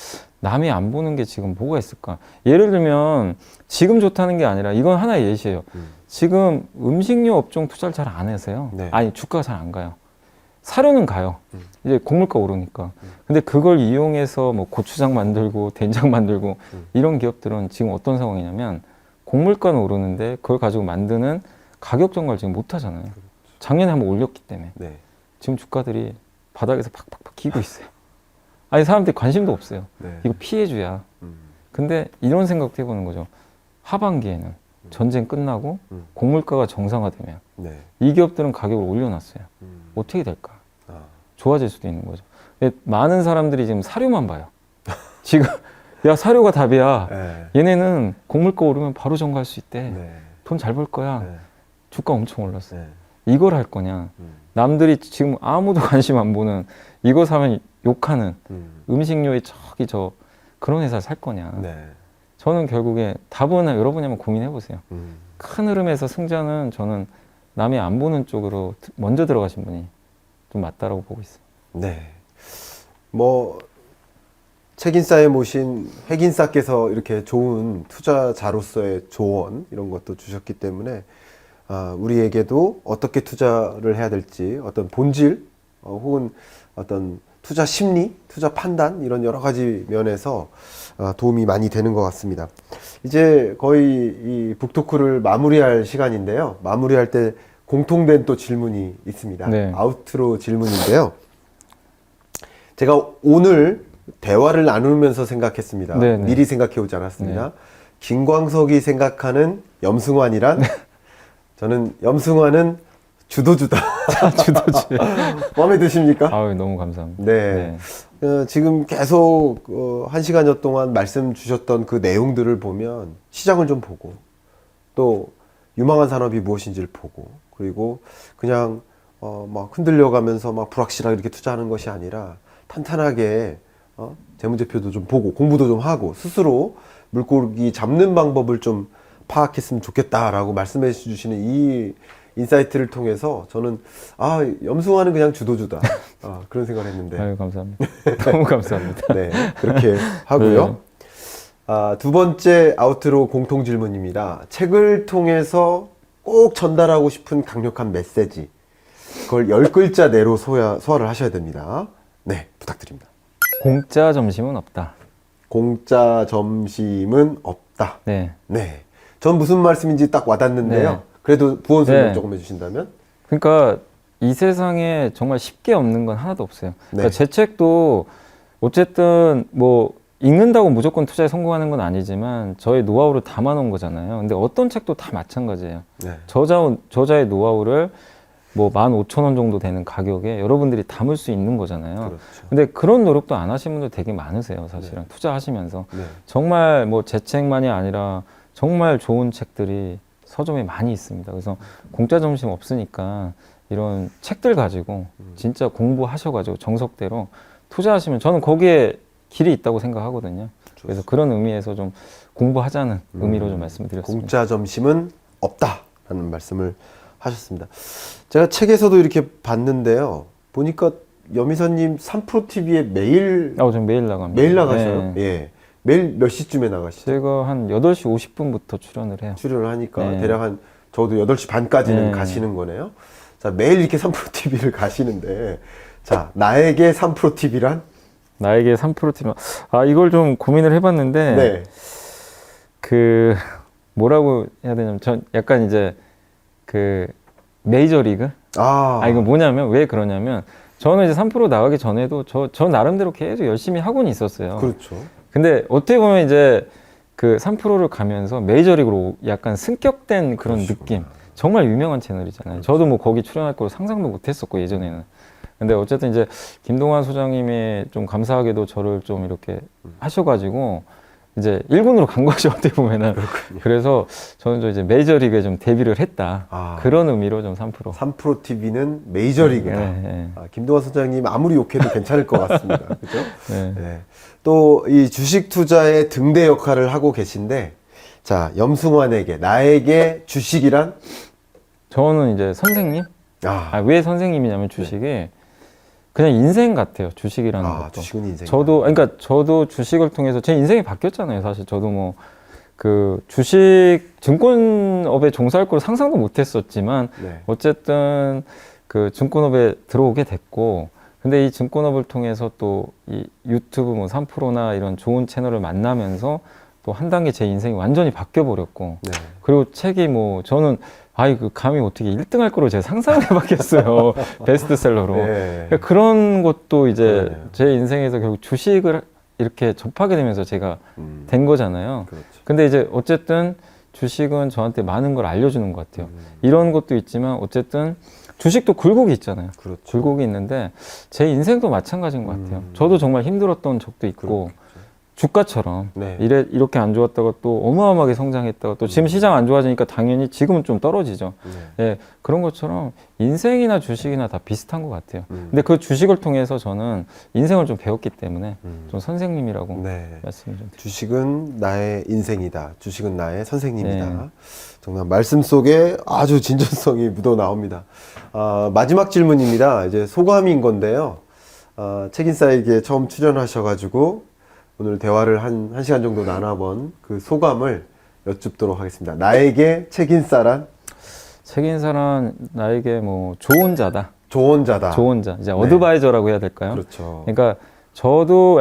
남이 안 보는 게 지금 뭐가 있을까? 예를 들면 지금 좋다는 게 아니라 이건 하나의 예시예요. 지금 음식료 업종 투자를 잘 안 하세요. 네. 아니 주가가 잘 안 가요. 사료는 가요. 이제 곡물가 오르니까. 근데 그걸 이용해서 뭐 고추장 만들고 된장 만들고 이런 기업들은 지금 어떤 상황이냐면 곡물가는 오르는데 그걸 가지고 만드는 가격 정가를 지금 못 하잖아요. 작년에 한번 올렸기 때문에. 네. 지금 주가들이 바닥에서 팍팍팍 기고 있어요. 아니 사람들이 관심도 없어요. 네. 이거 피해주야. 음. 근데 이런 생각도 해보는 거죠. 하반기에는 전쟁 끝나고 곡물가가 정상화되면 네. 이 기업들은 가격을 올려놨어요. 어떻게 될까? 아. 좋아질 수도 있는 거죠. 근데 많은 사람들이 지금 사료만 봐요. 지금 야 사료가 답이야. 네. 얘네는 곡물가 오르면 바로 정가할 수 있대. 네. 돈 잘 벌 거야. 네. 주가 엄청 올랐어. 네. 이걸 할 거냐? 남들이 지금 아무도 관심 안 보는 이거 사면 욕하는 음식료의 저기 저 그런 회사 살 거냐? 네. 저는 결국에 답은 여러분이 한번 고민해 보세요. 음. 큰 흐름에서 승자는 저는 남이 안 보는 쪽으로 먼저 들어가신 분이 좀 맞다라고 보고 있어요. 네. 뭐 책인싸에 모신 핵인싸께서 이렇게 좋은 투자자로서의 조언 이런 것도 주셨기 때문에 우리에게도 어떻게 투자를 해야 될지 어떤 본질 혹은 어떤 투자 심리, 투자 판단 이런 여러 가지 면에서 도움이 많이 되는 것 같습니다. 이제 거의 이 북토크를 마무리할 시간인데요. 마무리할 때 공통된 또 질문이 있습니다. 네. 아우트로 질문인데요. 제가 오늘 대화를 나누면서 생각했습니다. 네, 네. 미리 생각해 오지 않았습니다. 네. 김광석이 생각하는 염승환이란 저는 염승환은 주도주다. 주도주. 마음에 드십니까? 아유 너무 감사합니다. 네. 지금 계속 1시간여 동안 말씀 주셨던 그 내용들을 보면 시장을 좀 보고 또 유망한 산업이 무엇인지를 보고 그리고 그냥 막 흔들려가면서 막 불확실하게 이렇게 투자하는 것이 아니라 탄탄하게 재무제표도 좀 보고 공부도 좀 하고 스스로 물고기 잡는 방법을 좀 파악했으면 좋겠다라고 말씀해 주시는 이 인사이트를 통해서 저는 염승환은 그냥 주도주다 그런 생각을 했는데 아유 감사합니다. 너무 감사합니다. 네 그렇게 하고요. 두 번째 아우트로 공통 질문입니다. 책을 통해서 꼭 전달하고 싶은 강력한 메시지 그걸 10글자 내로 소화를 하셔야 됩니다. 네 부탁드립니다. 공짜 점심은 없다. 공짜 점심은 없다. 네. 네. 전 무슨 말씀인지 딱 와닿는데요. 네. 그래도 부원 설명 네. 조금 해주신다면? 그러니까 이 세상에 정말 쉽게 없는 건 하나도 없어요. 그러니까 네. 제 책도 어쨌든 뭐 읽는다고 무조건 투자에 성공하는 건 아니지만 저의 노하우를 담아놓은 거잖아요. 근데 어떤 책도 다 마찬가지예요. 네. 저자의 노하우를 뭐 15,000원 정도 되는 가격에 여러분들이 담을 수 있는 거잖아요. 그렇죠. 근데 그런 노력도 안 하신 분들 되게 많으세요, 사실은. 투자하시면서. 네. 정말 뭐 제 책만이 아니라 정말 좋은 책들이 서점에 많이 있습니다. 그래서 공짜 점심 없으니까 이런 책들 가지고 진짜 공부하셔가지고 정석대로 투자하시면 저는 거기에 길이 있다고 생각하거든요. 그래서 그런 의미에서 좀 공부하자는 의미로 좀 말씀드렸습니다. 공짜 점심은 없다라는 말씀을 하셨습니다. 제가 책에서도 이렇게 봤는데요. 보니까 염이사님 3프로TV에 매일 전 매일 나갑니다. 매일 나가셔요? 네. 예. 매일 몇 시쯤에 나가시죠? 제가 한 8시 50분부터 출연을 해요. 출연을 하니까 네. 대략 한 저도 8시 반까지는 네. 가시는 거네요. 자, 매일 이렇게 3프로TV를 가시는데 자, 나에게 3프로TV란? 나에게 3%팀. 이걸 좀 고민을 해봤는데, 네. 뭐라고 해야 되냐면, 전 약간 이제, 메이저리그? 이거 뭐냐면, 왜 그러냐면, 저는 이제 3% 나가기 전에도 저 나름대로 계속 열심히 하고는 있었어요. 그렇죠. 근데 어떻게 보면 이제, 3%를 가면서 메이저리그로 약간 승격된 그런 그러시구나. 느낌. 정말 유명한 채널이잖아요. 저도 뭐 거기 출연할 걸 상상도 못 했었고, 예전에는. 근데 어쨌든 이제 김동완 소장님이 좀 감사하게도 저를 좀 이렇게 하셔가지고 이제 1군으로 간 거죠, 어떻게 보면은. 그래서 저는 좀 이제 메이저리그에 좀 데뷔를 했다. 아. 그런 의미로 좀 3프로. 3프로 TV는 메이저리그다. 네, 네. 김동완 소장님 아무리 욕해도 괜찮을 것 같습니다. 그죠? 네. 네. 또 이 주식 투자의 등대 역할을 하고 계신데, 자, 염승환에게, 나에게 주식이란? 저는 이제 선생님? 왜 선생님이냐면 주식이 그냥 인생 같아요. 주식이라는 것도. 주식은 인생. 저도 주식을 통해서 제 인생이 바뀌었잖아요. 사실 저도 뭐 그 주식 증권업에 종사할 걸 상상도 못했었지만 네. 어쨌든 그 증권업에 들어오게 됐고, 근데 이 증권업을 통해서 또 이 유튜브 뭐 3프로나 이런 좋은 채널을 만나면서 또 한 단계 제 인생이 완전히 바뀌어 버렸고, 네. 그리고 책이 뭐 저는 그 감히 어떻게 1등 할 거로 제가 상상을 해봤겠어요. 베스트셀러로. 네. 그러니까 그런 것도 이제 그러네요. 제 인생에서 결국 주식을 이렇게 접하게 되면서 제가 된 거잖아요. 그렇죠. 근데 이제 어쨌든 주식은 저한테 많은 걸 알려주는 것 같아요. 이런 것도 있지만 어쨌든 주식도 굴곡이 있잖아요. 그렇죠. 굴곡이 있는데 제 인생도 마찬가지인 것 같아요. 저도 정말 힘들었던 적도 있고, 주가처럼 네. 이렇게 안 좋았다가 또 어마어마하게 성장했다가 또 지금 시장 안 좋아지니까 당연히 지금은 좀 떨어지죠. 네. 예, 그런 것처럼 인생이나 주식이나 다 비슷한 것 같아요. 근데 그 주식을 통해서 저는 인생을 좀 배웠기 때문에 좀 선생님이라고 네. 말씀을 좀 드립니다. 주식은 나의 인생이다. 주식은 나의 선생님이다. 네. 정말 말씀 속에 아주 진전성이 묻어 나옵니다. 마지막 질문입니다. 이제 소감인 건데요. 책인싸에게 처음 출연하셔가지고 오늘 대화를 한 시간 정도 나눠본 그 소감을 여쭙도록 하겠습니다. 나에게 책인싸란? 책인사란 나에게 뭐 좋은 자다. 조언자다. 좋은 자. 이제 어드바이저라고 해야 될까요? 그렇죠. 그러니까 저도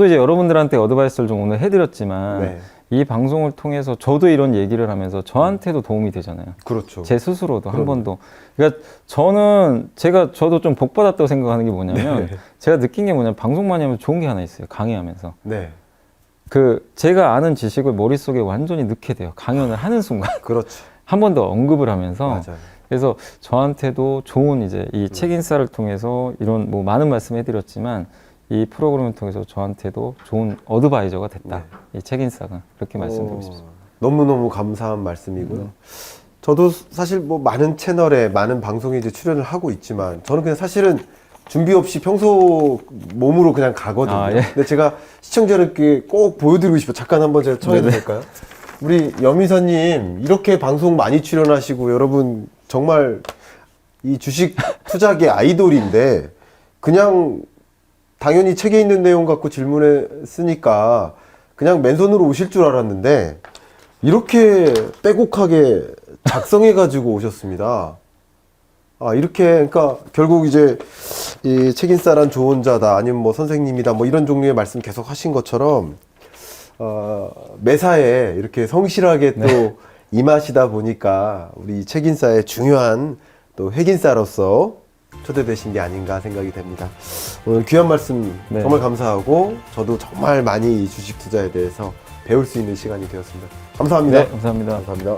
이제 여러분들한테 어드바이스를 좀 오늘 해드렸지만 네. 이 방송을 통해서 저도 이런 얘기를 하면서 저한테도 도움이 되잖아요. 그렇죠. 제 스스로도 한 그럼요. 번도. 그러니까 저도 좀 복 받았다고 생각하는 게 뭐냐면 제가 느낀 게 뭐냐면 방송 많이 하면 좋은 게 하나 있어요. 강의하면서. 네. 제가 아는 지식을 머릿속에 완전히 넣게 돼요. 강연을 하는 순간. 그렇죠. 한 번 더 언급을 하면서. 맞아요. 그래서 저한테도 좋은 이제 이 책인싸를 통해서 이런 뭐 많은 말씀 해드렸지만 이 프로그램을 통해서 저한테도 좋은 어드바이저가 됐다. 이 책인싸가 그렇게 말씀드리고 싶습니다. 너무너무 감사한 말씀이고요. 저도 사실 뭐 많은 채널에 많은 방송에 이제 출연을 하고 있지만 저는 그냥 사실은 준비 없이 평소 몸으로 그냥 가거든요. 예. 근데 제가 시청자들께 꼭 보여드리고 싶어요. 잠깐 한번 제가 쳐도 될까요? 우리 염이사님 이렇게 방송 많이 출연하시고 여러분 정말 이 주식 투자계 아이돌인데 그냥 당연히 책에 있는 내용 갖고 질문했으니까 그냥 맨손으로 오실 줄 알았는데 이렇게 빼곡하게 작성해가지고 오셨습니다. 이렇게, 그러니까 결국 이제 이 책인싸란 좋은 자다, 아니면 뭐 선생님이다, 뭐 이런 종류의 말씀 계속 하신 것처럼, 매사에 이렇게 성실하게 또 임하시다 보니까 우리 책인싸의 중요한 또 핵인싸로서 초대되신 게 아닌가 생각이 됩니다. 오늘 귀한 말씀 정말 감사하고 저도 정말 많이 이 주식 투자에 대해서 배울 수 있는 시간이 되었습니다. 감사합니다. 네, 감사합니다. 감사합니다.